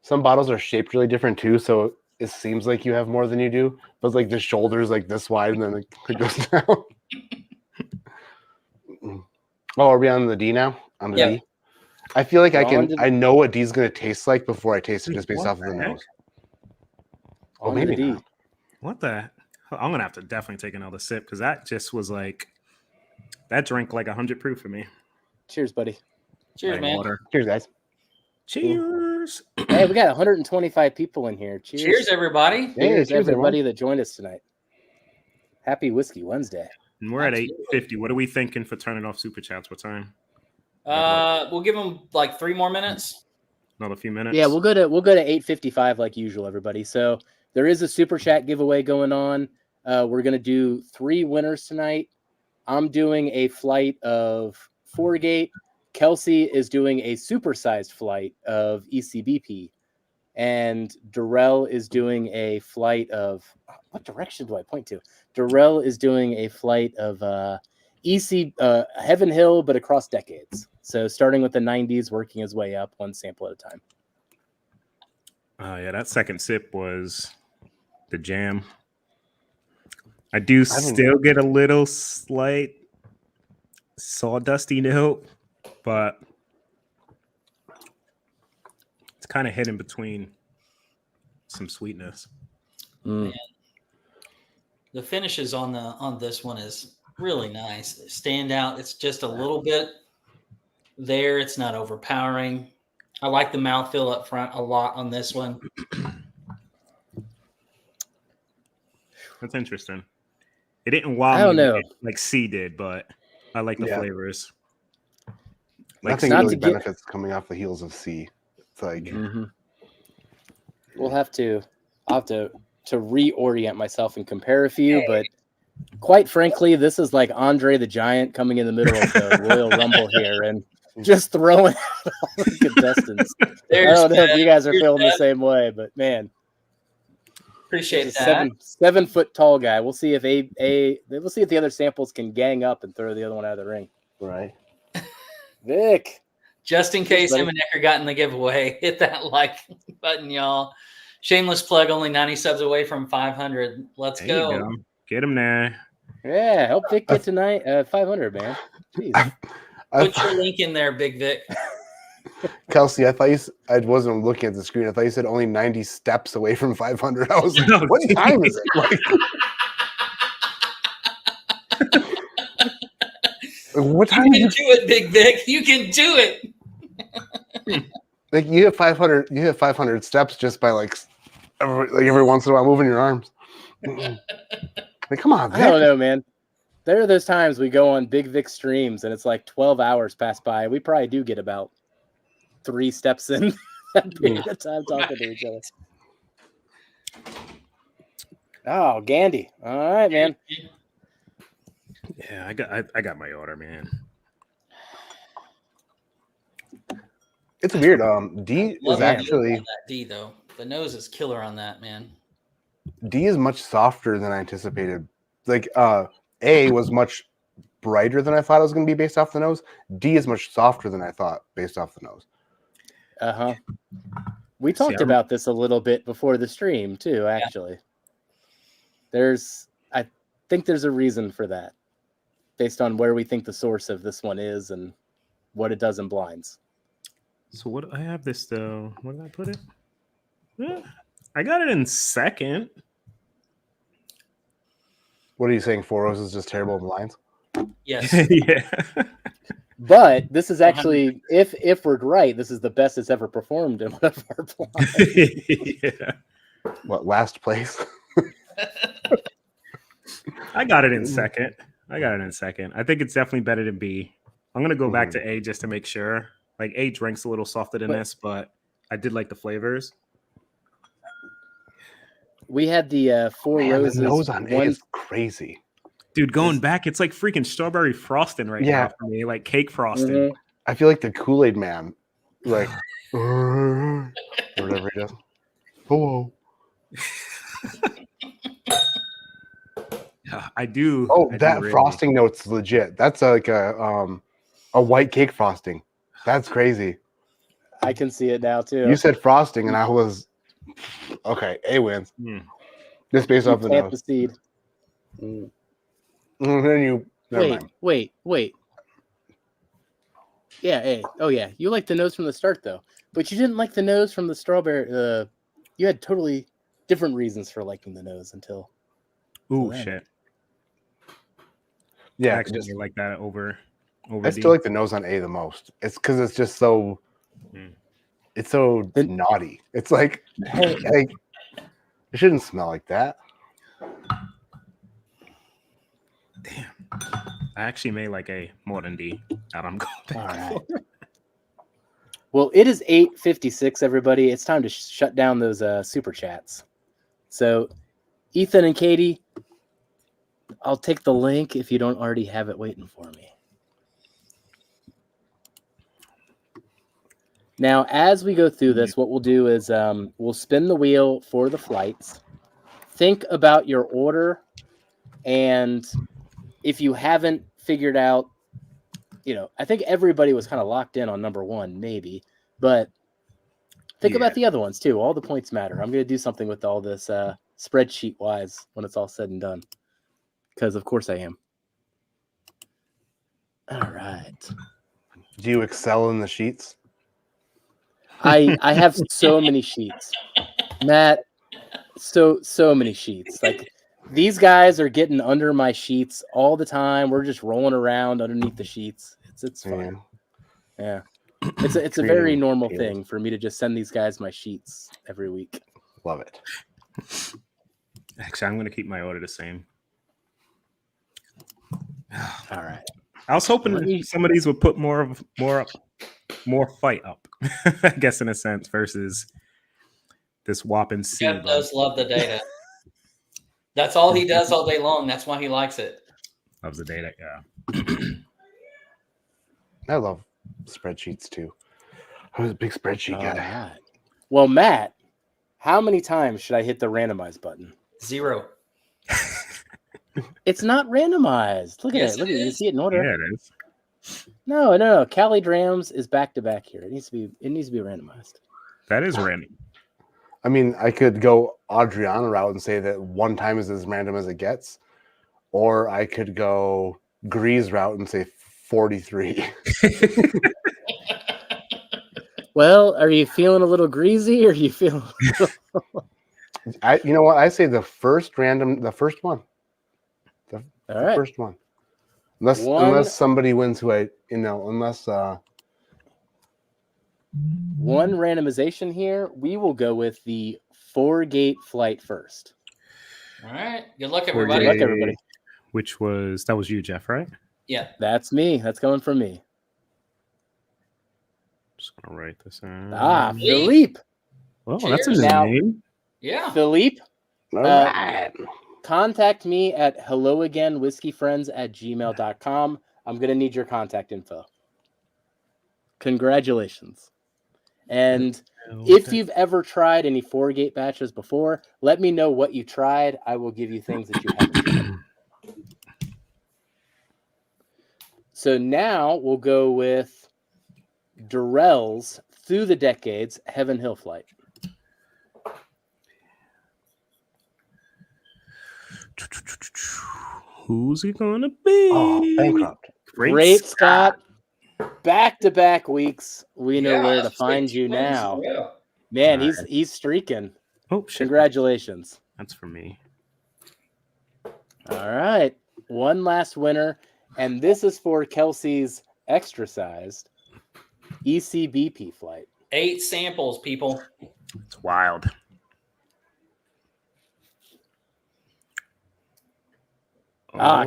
Some bottles are shaped really different too, so it seems like you have more than you do. But it's like the shoulders like this wide, and then it goes down. Oh, are we on the D now? On the Yeah. D. I feel like On to the- I know what D's gonna taste like before I taste it, just based What off of the the heck? nose. On to maybe the D. not. What the? I'm gonna have to definitely take another sip because that just was like That drink like 100 proof for me. Cheers, buddy. Cheers, Like man. water. Cheers, guys. Cheers. Hey, we got 125 people in here. Cheers. Cheers, everybody. Hey, Cheers, cheers, everybody that joined us tonight. Happy Whiskey Wednesday. And we're at Absolutely. 8:50. What are we thinking for turning off super chats? What time? We'll give them like 3 more minutes. Another few minutes. Yeah, we'll go to 8:55 like usual, everybody. So there is a super chat giveaway going on. We're gonna do 3 winners tonight. I'm doing a flight of 4-gate. Kelsey is doing a supersized flight of ECBP, and Darrell is doing a flight of what direction do I point to? Darrell is doing a flight of Heaven Hill, but across decades. So starting with the 90s, working his way up one sample at a time. Yeah, that second sip was the jam. I do still get a little slight sawdusty note, but it's kind of hidden between some sweetness. Mm. The finishes on this one is really nice. They stand out. It's just a little bit there. It's not overpowering. I like the mouthfeel up front a lot on this one. That's interesting. It didn't wow I don't me know. like C did, but I like the flavors. Like Nothing not really to get- benefits coming off the heels of C. It's like Mhm. I'll have to reorient myself and compare a few, but quite frankly, this is like Andre the Giant coming in the middle of the Royal Rumble here and just throwing out all the contestants. I don't know if you guys are feeling the same way, but man, Appreciate he's a that. 7 foot tall guy. We'll see if we'll see if the other samples can gang up and throw the other one out of the ring. right. Vic, Just in case buddy. him and Nick are got in the giveaway, hit that like button, y'all. Shameless plug, only 90 subs away from 500. Let's there you go. Get him there. yeah, help Vic get tonight 500, man. Jeez. Put your link in there, Big Vic. Kelsey, I thought I wasn't looking at the screen. I thought you said only 90 steps away from 500. I was like, No, what time is it? Like, what time You is can it? do it, Big Vic. You can do it. Like you hit 500. You hit 500 steps just by like every once in a while moving your arms. Like, come on, I don't Vic. know, man. There are those times we go on Big Vic streams and it's like 12 hours pass by. We probably do get about 3 steps in that period of time talking to each other. Oh, Gandhi. All right, man. Yeah, I got my order, man. It's weird. D Love is that actually on that D though. The nose is killer on that, man. D is much softer than I anticipated. Like A was much brighter than I thought it was going to be based off the nose. D is much softer than I thought based off the nose. Uh-huh. We talked about this a little bit before the stream too, actually. I think there's a reason for that based on where we think the source of this one is and what it does in blinds. So what I have this though. Where did I put it? Yeah, I got it in second. What are you saying? 4 Roses is just terrible in blinds? Yes. Yeah. But this is actually, if we're right, this is the best it's ever performed in one of our blinds. Yeah. What, last place? I got it in second. I think it's definitely better than B. I'm gonna go back to A just to make sure. Like A drink's a little softer than this, but I did like the flavors. We had the 4 Man, Roses. the nose on A one, is crazy. Dude, going back, it's like freaking strawberry frosting right now for me, like cake frosting. Mhm. I feel like the Kool-Aid man, like or whatever he does. Hello. Yeah, I do. Oh, I do that really. frosting note's legit. That's like a white cake frosting. That's crazy. I can see it now too. You said frosting, and I was okay. A wins. Hmm. Just based off the Plant the nose. seed. And then you never mind. Wait. Yeah, hey. Oh yeah, you liked the nose from the start though, but you didn't like the nose from the strawberry. You had totally different reasons for liking the nose until. Ooh, then. shit. Yeah, I actually just, like that over I D. still like the nose on A the most. It's because it's just so, Mm. it's so Then- naughty. It's like, hey, it shouldn't smell like that. Damn. I actually may like A more than D. That I'm going back All right. for. Well, it is 8:56, everybody. It's time to shut down those super chats. So, Ethan and Katie, I'll take the link if you don't already have it waiting for me. Now, as we go through this, what we'll do is we'll spin the wheel for the flights. Think about your order, and if you haven't figured out, I think everybody was kind of locked in on number one, maybe, but think about the other ones too. All the points matter. I'm going to do something with all this spreadsheet wise when it's all said and done, because of course I am. All right. Do you excel in the sheets? I have so many sheets, Matt. So many sheets. Like these guys are getting under my sheets all the time. We're just rolling around underneath the sheets. It's fun. Yeah. It's a very Creating normal tables. thing for me to just send these guys my sheets every week. Love it. Actually, I'm going to keep my order the same. All right. I was hoping Let me- some of these would put more fight up, I guess, in a sense, versus this whopping C. Jeff does love the data. That's all he does all day long. That's why he likes it. Loves the data, yeah. I love spreadsheets too. I was a big spreadsheet All guy. right. Well, Matt, how many times should I hit the randomize button? 0. It's not randomized. Look at Yes, it. Look it at it. You is. see it in order. Yeah, it is. No. Cali Drams is back to back here. It needs to be randomized. That is random. I mean, I could go Adriana route and say that one time is as random as it gets, or I could go Grease route and say 43. Well, are you feeling a little greasy, or are you feeling? You know what? I say the first one. All right. First one. Unless somebody wins unless One randomization here. We will go with the 4-gate flight first. All right. Good luck, Good everybody. luck, everybody. That was you, Jeff, right? Yeah. That's me. That's coming from me. Just gonna write this out. Philippe. Well, that's a Cheers. new Now- name. Yeah. Philippe, all right. contact me at helloagainwhiskeyfriends@gmail.com. I'm going to need your contact info. Congratulations. And if you've ever tried any 4-gate batches before, let me know what you tried. I will give you things that you haven't tried. So now we'll go with Durrell's Through the Decades Heaven Hill flight. Who's he gonna be? Oh, bankrupt. Great Scott. Back-to-back weeks. We know Yeah, where to that's find like you 2 wins in a now. row. Man, Nice. he's streaking. Oh shit! Congratulations. That's for me. All right. One last winner. And this is for Kelsey's extra-sized ECBP flight. 8 samples, people. It's wild.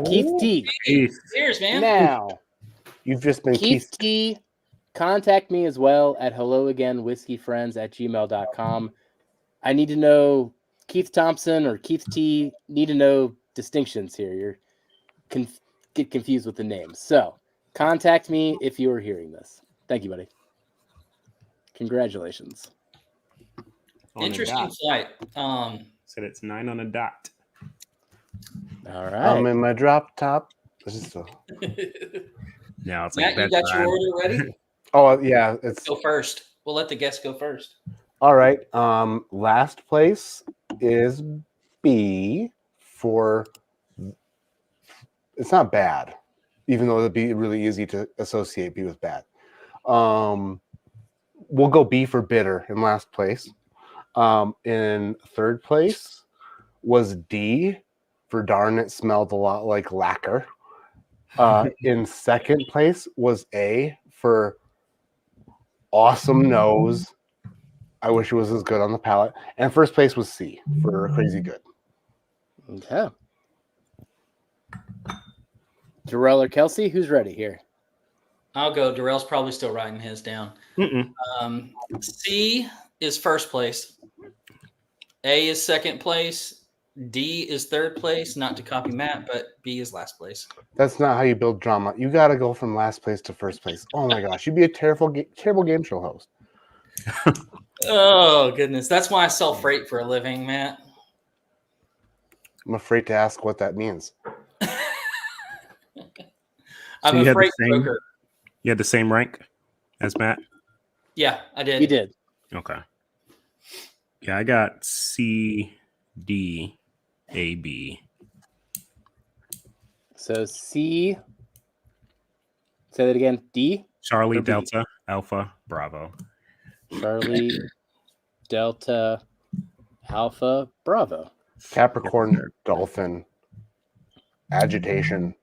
Keith T. Keith. Cheers, man. Now, You've just been Keith T. Contact me as well at helloagainwhiskeyfriends@gmail.com. I need to know Keith Thompson or Keith T. Need to know distinctions here. You're get confused with the names. So contact me if you are hearing this. Thank you, buddy. Congratulations. On a Interesting dot. flight. Said it's 9 on a dot. All I'm right. in my drop top. This is Now it's Matt, like you got your bedtime. order ready? oh yeah, it's Go first. We'll let the guests go first. all right. Last place is B for. It's not bad, even though it'd be really easy to associate B with bad. We'll go B for bitter in last place. In third place was D for darn it smelled a lot like lacquer. In second place was A for awesome nose. I wish it was as good on the palate. And first place was C for crazy good. Okay. Jarrell or Kelsey, who's ready here? I'll go. Darrell's probably still writing his down. C is first place. A is second place. D is third place. Not to copy Matt, but B is last place. That's not how you build drama. You got to go from last place to first place. Oh my gosh, you'd be a terrible game show host. Oh, goodness. That's why I sell freight for a living, Matt. I'm afraid to ask what that means. I'm a freight broker. You had the same rank as Matt? Yeah, I did. You did. Okay. Yeah, I got C, D, A, B. So C. Say that again. D. Charlie, or B? Delta, Alpha, Bravo. Charlie, Delta, Alpha, Bravo. Capricorn, Dolphin, Agitation.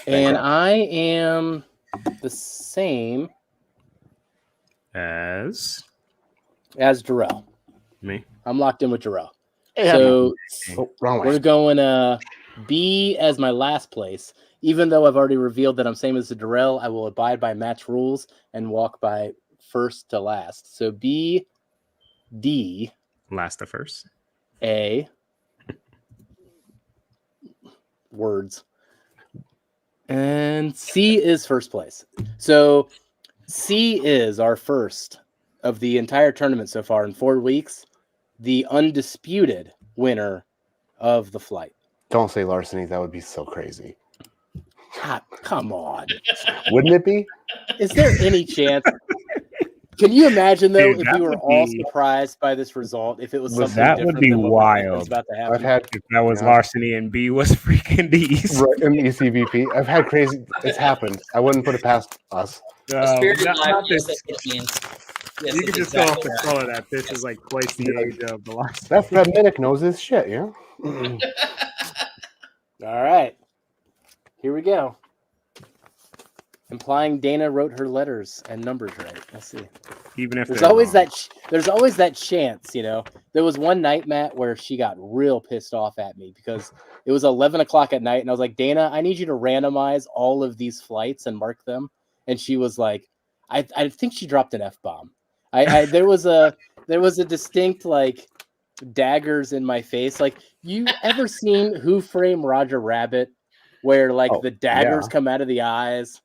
And I am the same As Jarrell. me. I'm locked in with Jarrell. Yeah, So wrong way. we're going B as my last place. Even though I've already revealed that I'm same as the Darrell, I will abide by match rules and walk by first to last. So B, D, Last to first. A, words, and C is first place. So C is our first of the entire tournament so far in 4 weeks, the undisputed winner of the flight. Don't say larceny. That would be so crazy. God, come on. Wouldn't it be? Is there any chance? Can you imagine, though, Dude, if that we were would all be- surprised by this result, if it was something That would different be than what we think was wild. about to happen? I've had If that was Yeah. larceny and B was freaking D's. right in the ECVP. I've had crazy. It's happened. I wouldn't put it past us. A spirited not life, yes, this. that's what it means. Yes, You can that's just go off exactly the right. color that this is like twice the age of the last. That Fred Minnick knows his shit, yeah. All right. Here we go. Implying Dana wrote her letters and numbers right. Let's see. Even if There's they're always wrong. there's always that chance, you know. There was one night, Matt, where she got real pissed off at me because it was 11 o'clock at night, and I was like, Dana, I need you to randomize all of these flights and mark them. And she was like, I think she dropped an F-bomb. There was a distinct like daggers in my face. Like, you ever seen Who Framed Roger Rabbit, where like the daggers come out of the eyes?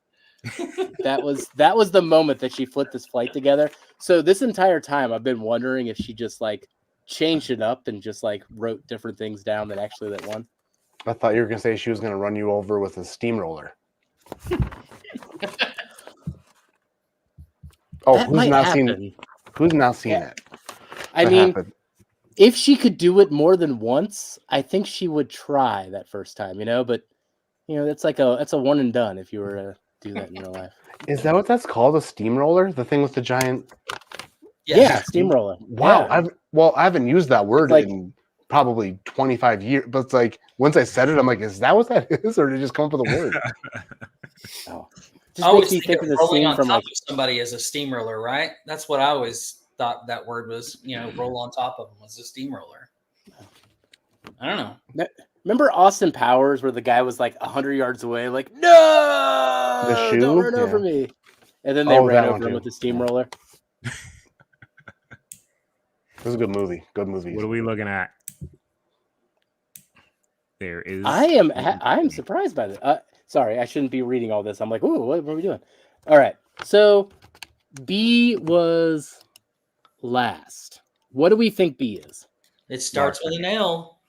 That was the moment that she flipped this flight together. So this entire time I've been wondering if she just like changed it up and just like wrote different things down than actually that one. I thought you were gonna say she was gonna run you over with a steamroller. Oh, That who's might not happen. seen it? I That mean, happened. if she could do it more than once, I think she would try that first time, you know, but you know, that's a one and done if you were to do that in real life. Is that what that's called? A steamroller? The thing with the giant. Yeah, steamroller. Wow. Yeah. I haven't used that word Like- in probably 25 years. But it's like once I said it, I'm like, is that what that is, or did it just come up with a word? Oh. I Just always makes me think think of of the rolling scene on from top like of somebody as a steamroller, right? That's what I always thought that word was. You know, roll on top of them was a steamroller. I don't know. remember Austin Powers where the guy was like 100 yards away, like, no, The shoe? don't run over Yeah. me. And then they ran that one over him too. with the steamroller. It was a good movie. Good movie. What are we looking at? There is. I am surprised by this. Sorry, I shouldn't be reading all this. I'm like, ooh, what are we doing? All right. So B was last. What do we think B is? It starts with an L.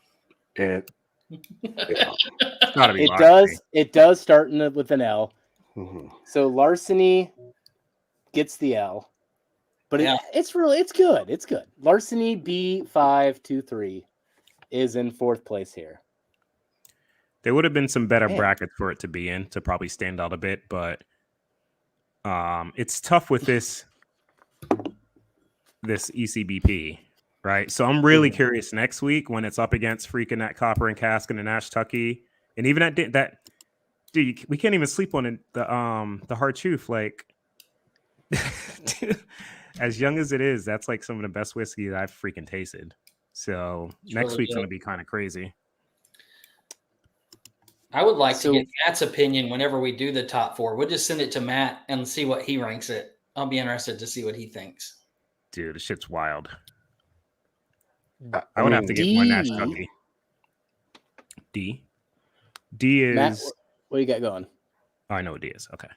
It. Yeah. It's gotta be It larceny. does start with an L. Mhm. So larceny gets the L. But Yeah. it's good. It's good. Larceny B523 is in fourth place here. There would have been some better Man. brackets for it to be in to probably stand out a bit, but it's tough with this ECBP, right? So I'm really curious next week when it's up against freaking that Copper and Cask and Ash Tucky, and even that dude, we can't even sleep on it. The hard truth, like, dude, as young as it is, that's like some of the best whiskey that I've freaking tasted. So It's next really week's good. gonna be kind of crazy. I would like So- to get Matt's opinion whenever we do the top 4. We'll just send it to Matt and see what he ranks it. I'll be interested to see what he thinks. Dude, the shit's wild. I I would have mean, to get more Nash D. Tucky. D is. Matt, what do you got going? Oh, I know what D is. Okay.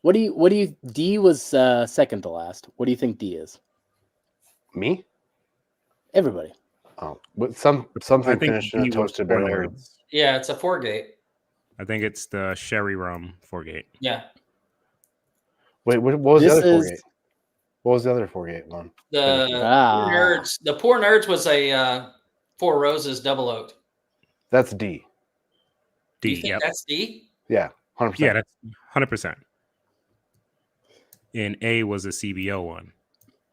What do you D was second to last. What do you think D is? me? Everybody. Oh, but I something think finished in D a was toasted Four barrel. Nerds. Yeah, it's a 4-gate. I think it's the Sherry Rum 4-gate. Yeah. Wait, what was This the other is 4-gate? What was the other 4-gate one? The Ah. Poor Nerds. The Poor Nerds was a Four Roses double oaked. That's D. Do you D, think yep. that's D? Yeah, 100%. Yeah, that's 100%. And A was a CBO one.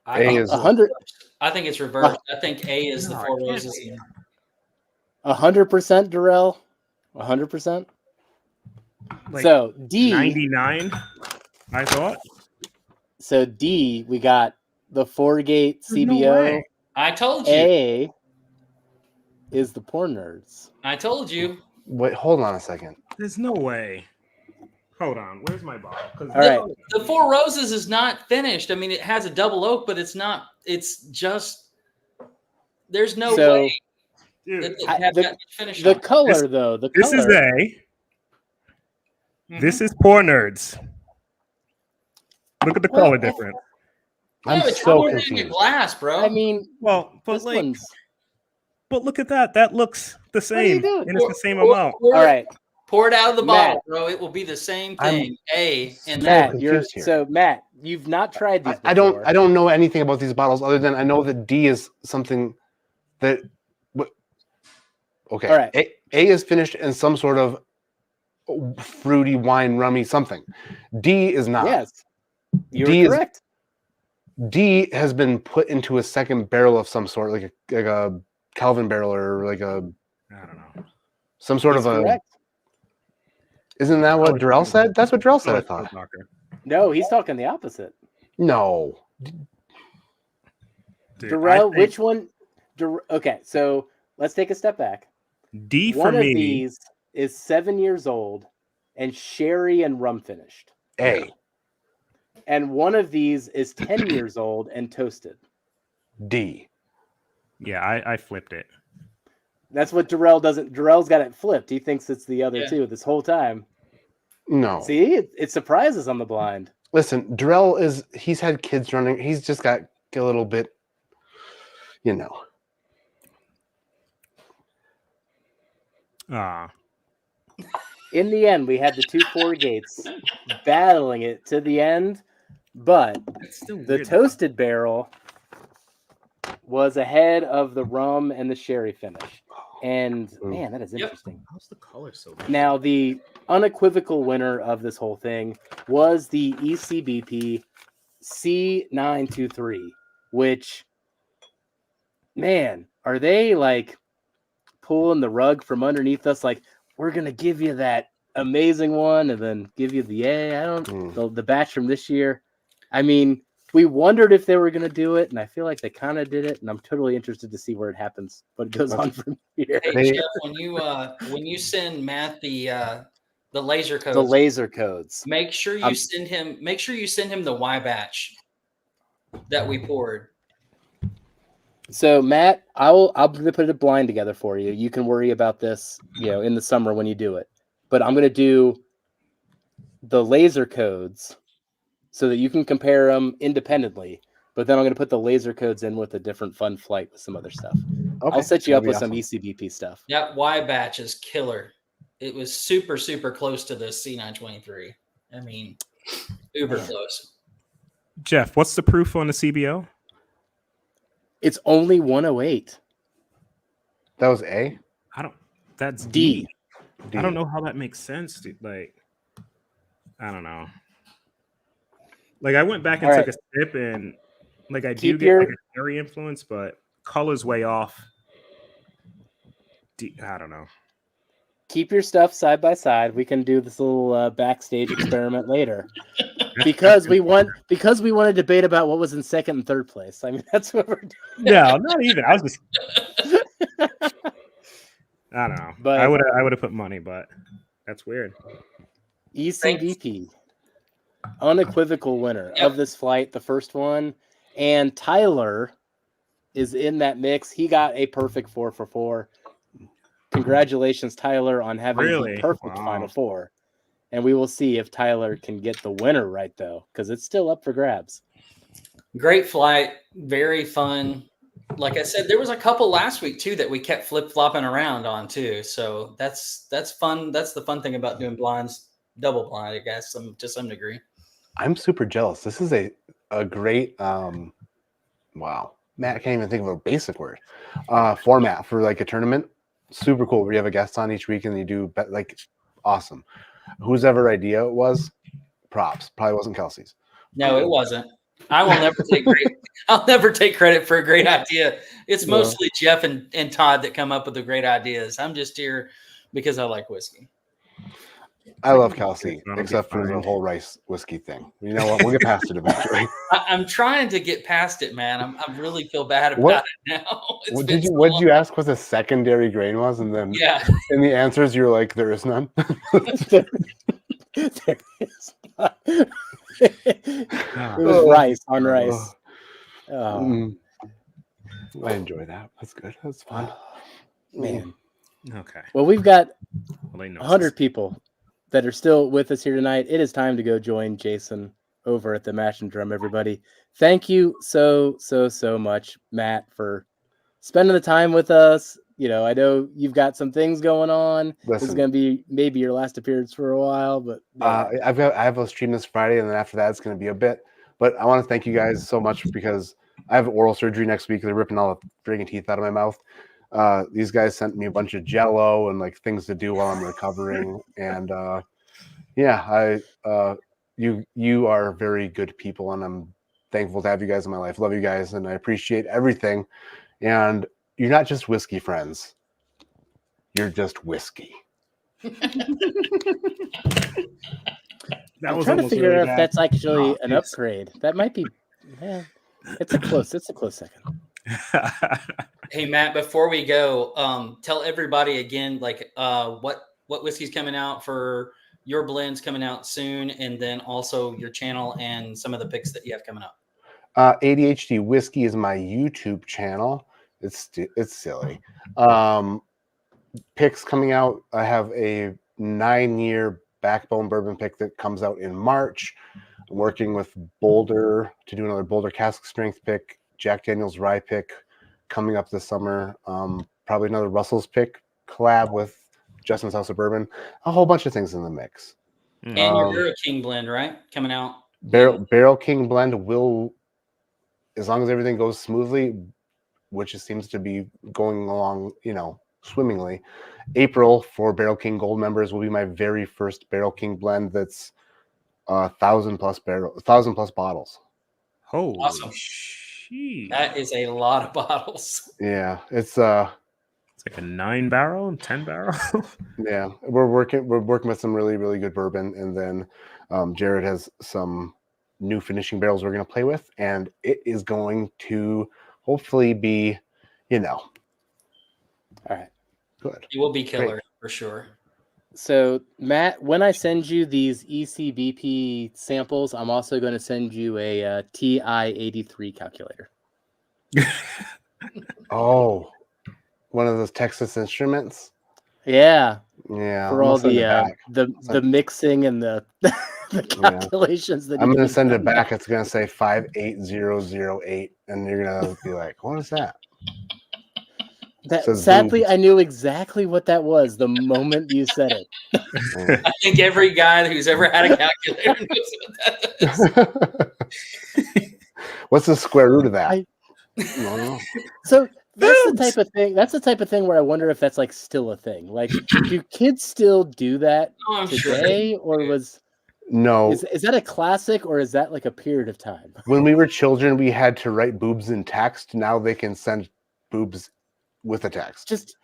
I A think, is 100 I think it's reversed. I think A is the No, it Four can't Roses. be. 100% Durrell. 100%. Like So D. 99, I thought. So D, we got the 4-gate There's no CBO. way. I told you. A is the Poor Nerds. I told you. Wait, hold on a second. There's no way. Hold on. Where's my bottle? 'Cause All right. The Four Roses is not finished. I mean, it has a double oak, but it's not. It's just. There's no So, way Dude, that it I- have the- gotten finished. The on. color, though, the this is color. A. Mhm. This is Poor Nerds. Look at the Well, color difference. I'm Yeah, but so poured it in the confused. glass, bro. I mean, Well, but this like, one's. but look at that. That looks the What are you same, doing? and it's the same Pour- amount. pour All it- right, Pour it out of the Matt. bottle, bro. It will be the same I'm thing. A and Matt. that. You're confused here. so Matt. You've not tried these. I don't know anything about these bottles other than I know that D is something that. Okay. All right. A is finished in some sort of fruity wine, rummy something. D is not. Yes, you're D is- correct. D has been put into a second barrel of some sort, like a Calvin barrel or like a I don't know. some sort He's of a. correct. Isn't that what Durrell said? That's what Durrell said. I thought. No, he's talking the opposite. No. Dude, Durrell, I think which one? Okay, so let's take a step back. D for One of me. these is 7 years old and sherry and rum finished, A. and one of these is 10 years old and toasted. D. Yeah, I flipped it. That's what Durrell doesn't. Durrell's got it flipped. He thinks it's the other Yeah. two this whole time. No. See, it surprises on the blind. Listen, Durrell he's had kids running. He's just got a little bit, you know. Ah, In the end, we had the two 4-gates battling it to the end, but it's still the weird. toasted barrel was ahead of the rum and the sherry finish. And man, that is Yep. interesting. How's the color so good? Now, the unequivocal winner of this whole thing was the ECBP C923, which, man, are they like pulling the rug from underneath us? Like, we're going to give you that amazing one and then give you the A. I don't, the batch from this year. I mean, we wondered if they were going to do it, and I feel like they kind of did it, and I'm totally interested to see where it happens, what goes on from here. Hey, They- Jeff, when you send Matt the laser codes, The laser codes. make sure you send him the Y batch that we poured. So Matt, I'm gonna put a blind together for you. You can worry about this, in the summer when you do it. But I'm gonna do the laser codes so that you can compare them independently. But then I'm gonna put the laser codes in with a different fun flight with some other stuff. Okay. I'll set you up That'd with be some ECBP stuff. That Y batch is killer. It was super, super close to the C923. I mean, uber Man. close. Jeff, what's the proof on the CBO? It's only 108. That was A. That's D. I don't know how that makes sense, dude. Like, I don't know. Like, I went back and All took right. a sip, and like, I do Keep get your- like a dairy influence, but color's way off. I don't know. keep your stuff side by side. We can do this little backstage experiment later. Because we want to debate about what was in second and third place. I mean, that's what we're doing. No, not even. I was just. I don't know. But I would have put money, but that's weird. ECBP, unequivocal winner Yep. of this flight, the first one, and Tyler is in that mix. He got a perfect 4 for 4. Congratulations, Tyler, on having Really? the perfect Wow. Final Four. And we will see if Tyler can get the winner right, though, because it's still up for grabs. Great flight, very fun. Like I said, there was a couple last week too that we kept flip flopping around on too. So that's fun. That's the fun thing about doing blinds, double blind, I guess, to some degree. I'm super jealous. This is a great wow. Matt, I can't even think of a basic word. Format for like a tournament. Super cool. Where you have a guest on each week and you do like awesome. Whose ever idea it was, props. Probably wasn't Kelsey's. No, it wasn't. I will never take I'll never take credit for a great idea. It's mostly Jeff and Todd that come up with the great ideas. I'm just here because I like whiskey. I love Kelsey, That'll be except for the fine. whole rice whiskey thing. You know what? We'll get past it eventually. I'm trying to get past it, man. I really feel bad about What- it now. It's What been did you so what long. did you ask what the secondary grain was? And then Yeah. in the answers you're like, there is none. There is not. It was rice on rice. Oh, Mm. I enjoy that. That's good. That's fun. man. Okay. Well, we've got Well, they know 100 people that are still with us here tonight. It is time to go join Jason over at the Mash and Drum, everybody. Thank you so much, Matt, for spending the time with us. You know, I know you've got some things going on. This is Listen. going to be maybe your last appearance for a while, but I have a stream this Friday, and then after that, it's going to be a bit. But I want to thank you guys so much because I have oral surgery next week. They're ripping all the friggin' teeth out of my mouth. These guys sent me a bunch of Jello and like things to do while I'm recovering. And yeah, you are very good people, and I'm thankful to have you guys in my life. Love you guys, and I appreciate everything. And you're not just whiskey friends; you're just whiskey. That I'm was trying to almost figure really out if bad. that's actually Oh, an yes. upgrade. That might be. Yeah, it's a close second. Hey Matt, before we go, tell everybody again, like what whiskey's coming out for your blends coming out soon, and then also your channel and some of the picks that you have coming up. ADHD Whiskey is my YouTube channel. It's silly. Picks coming out. I have a 9-year backbone bourbon pick that comes out in March. I'm working with Boulder to do another Boulder cask strength pick. Jack Daniel's rye pick coming up this summer. Probably another Russell's pick collab with Justin's House of Bourbon. A whole bunch of things in the mix. And your Um, Barrel King blend, right? Coming out. Barrel King blend will, as long as everything goes smoothly, which it seems to be going along, swimmingly. April for Barrel King Gold members will be my very first Barrel King blend. That's 1,000 plus bottles. Holy Awesome. shit. That is a lot of bottles. Yeah, it's It's like a 9-barrel, 10-barrel. yeah. We're working with some really, really good bourbon, and then Jared has some new finishing barrels we're going to play with, and it is going to hopefully be, All right. good. It will be killer Great. for sure. So, Matt, when I send you these ECBP samples, I'm also going to send you a TI-83 calculator. Oh, one of those Texas Instruments. Yeah, Yeah, for I'm gonna all send it the back. the mixing and the the calculations that I'm need to gonna be send done. it back. It's gonna say 58008, and you're gonna be like, "What is that?" says Sadly, boobs. I knew exactly what that was the moment you said it. Yeah. I think every guy who's ever had a calculator knows what that is. What's the square root of that? I- don't know. So that's the Boobs! type of thing. That's the type of thing where I wonder if that's like still a thing. Like, do kids still do that Oh, I'm sure. today, or No, is that a classic, or is that like a period of time? when we were children, we had to write boobs in text. Now they can send boobs with a text. Just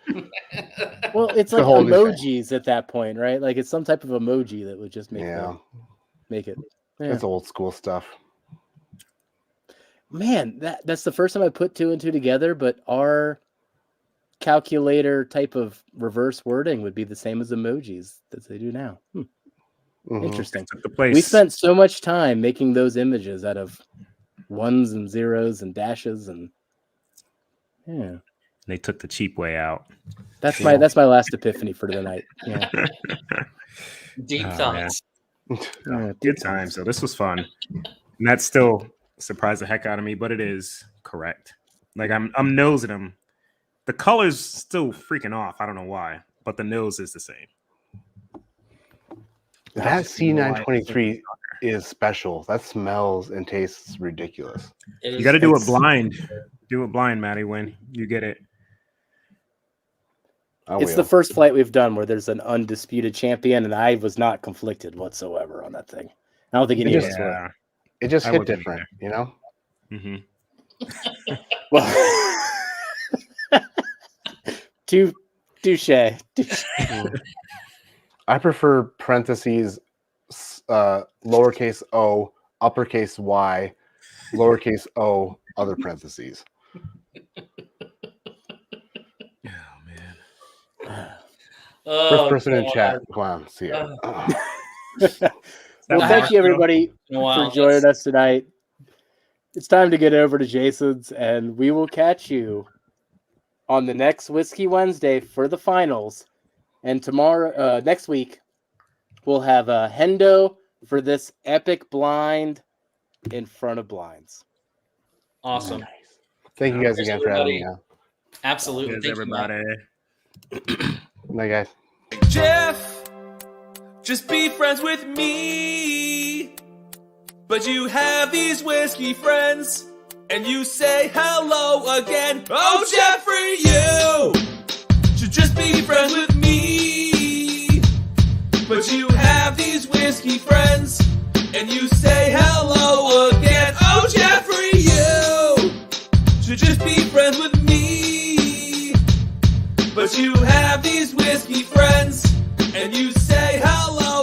well, it's a like whole new thing. emojis at that point, right? Like it's some type of emoji that would just make make it. Yeah. That's old school stuff. Man, that's the first time I put 2 and 2 together, but our calculator type of reverse wording would be the same as emojis that they do now. Interesting. Took the place. We spent so much time making those images out of ones and zeros and dashes and yeah. They took the cheap way out. That's my last epiphany for the night. Yeah. Deep Oh, thoughts. Good time. So this was fun. And that still surprised the heck out of me, but it is correct. Like I'm nosing them. The color's still freaking off. I don't know why, but the nose is the same. That C923 is special. That smells and tastes ridiculous. You got to do it blind. Do it blind, Maddie, when you get it. It's the first flight we've done where there's an undisputed champion, and I was not conflicted whatsoever on that thing. I don't think any of us were. It just I hit wasn't different, either. you know? Mm-hmm. Well, touche. I prefer parentheses, lowercase o, uppercase y, lowercase o, other parentheses. First person in chat. Come on, see it. Well, thank you everybody for joining us tonight. It's time to get over to Jason's, and we will catch you on the next Whiskey Wednesday for the finals. And tomorrow, next week, we'll have a Hendo for this epic blind in front of blinds. Awesome. Nice. Thank you guys again for having me. Absolutely. Cheers, everybody. Night, guys. Jeff, just be friends with me. But you have these whiskey friends, and you say hello again. Oh, Jeffrey, you should just be friends with me. But you have these whiskey friends, and you say hello again. Oh, Jeffrey, you should just be friends with me. But you have these whiskey friends, and you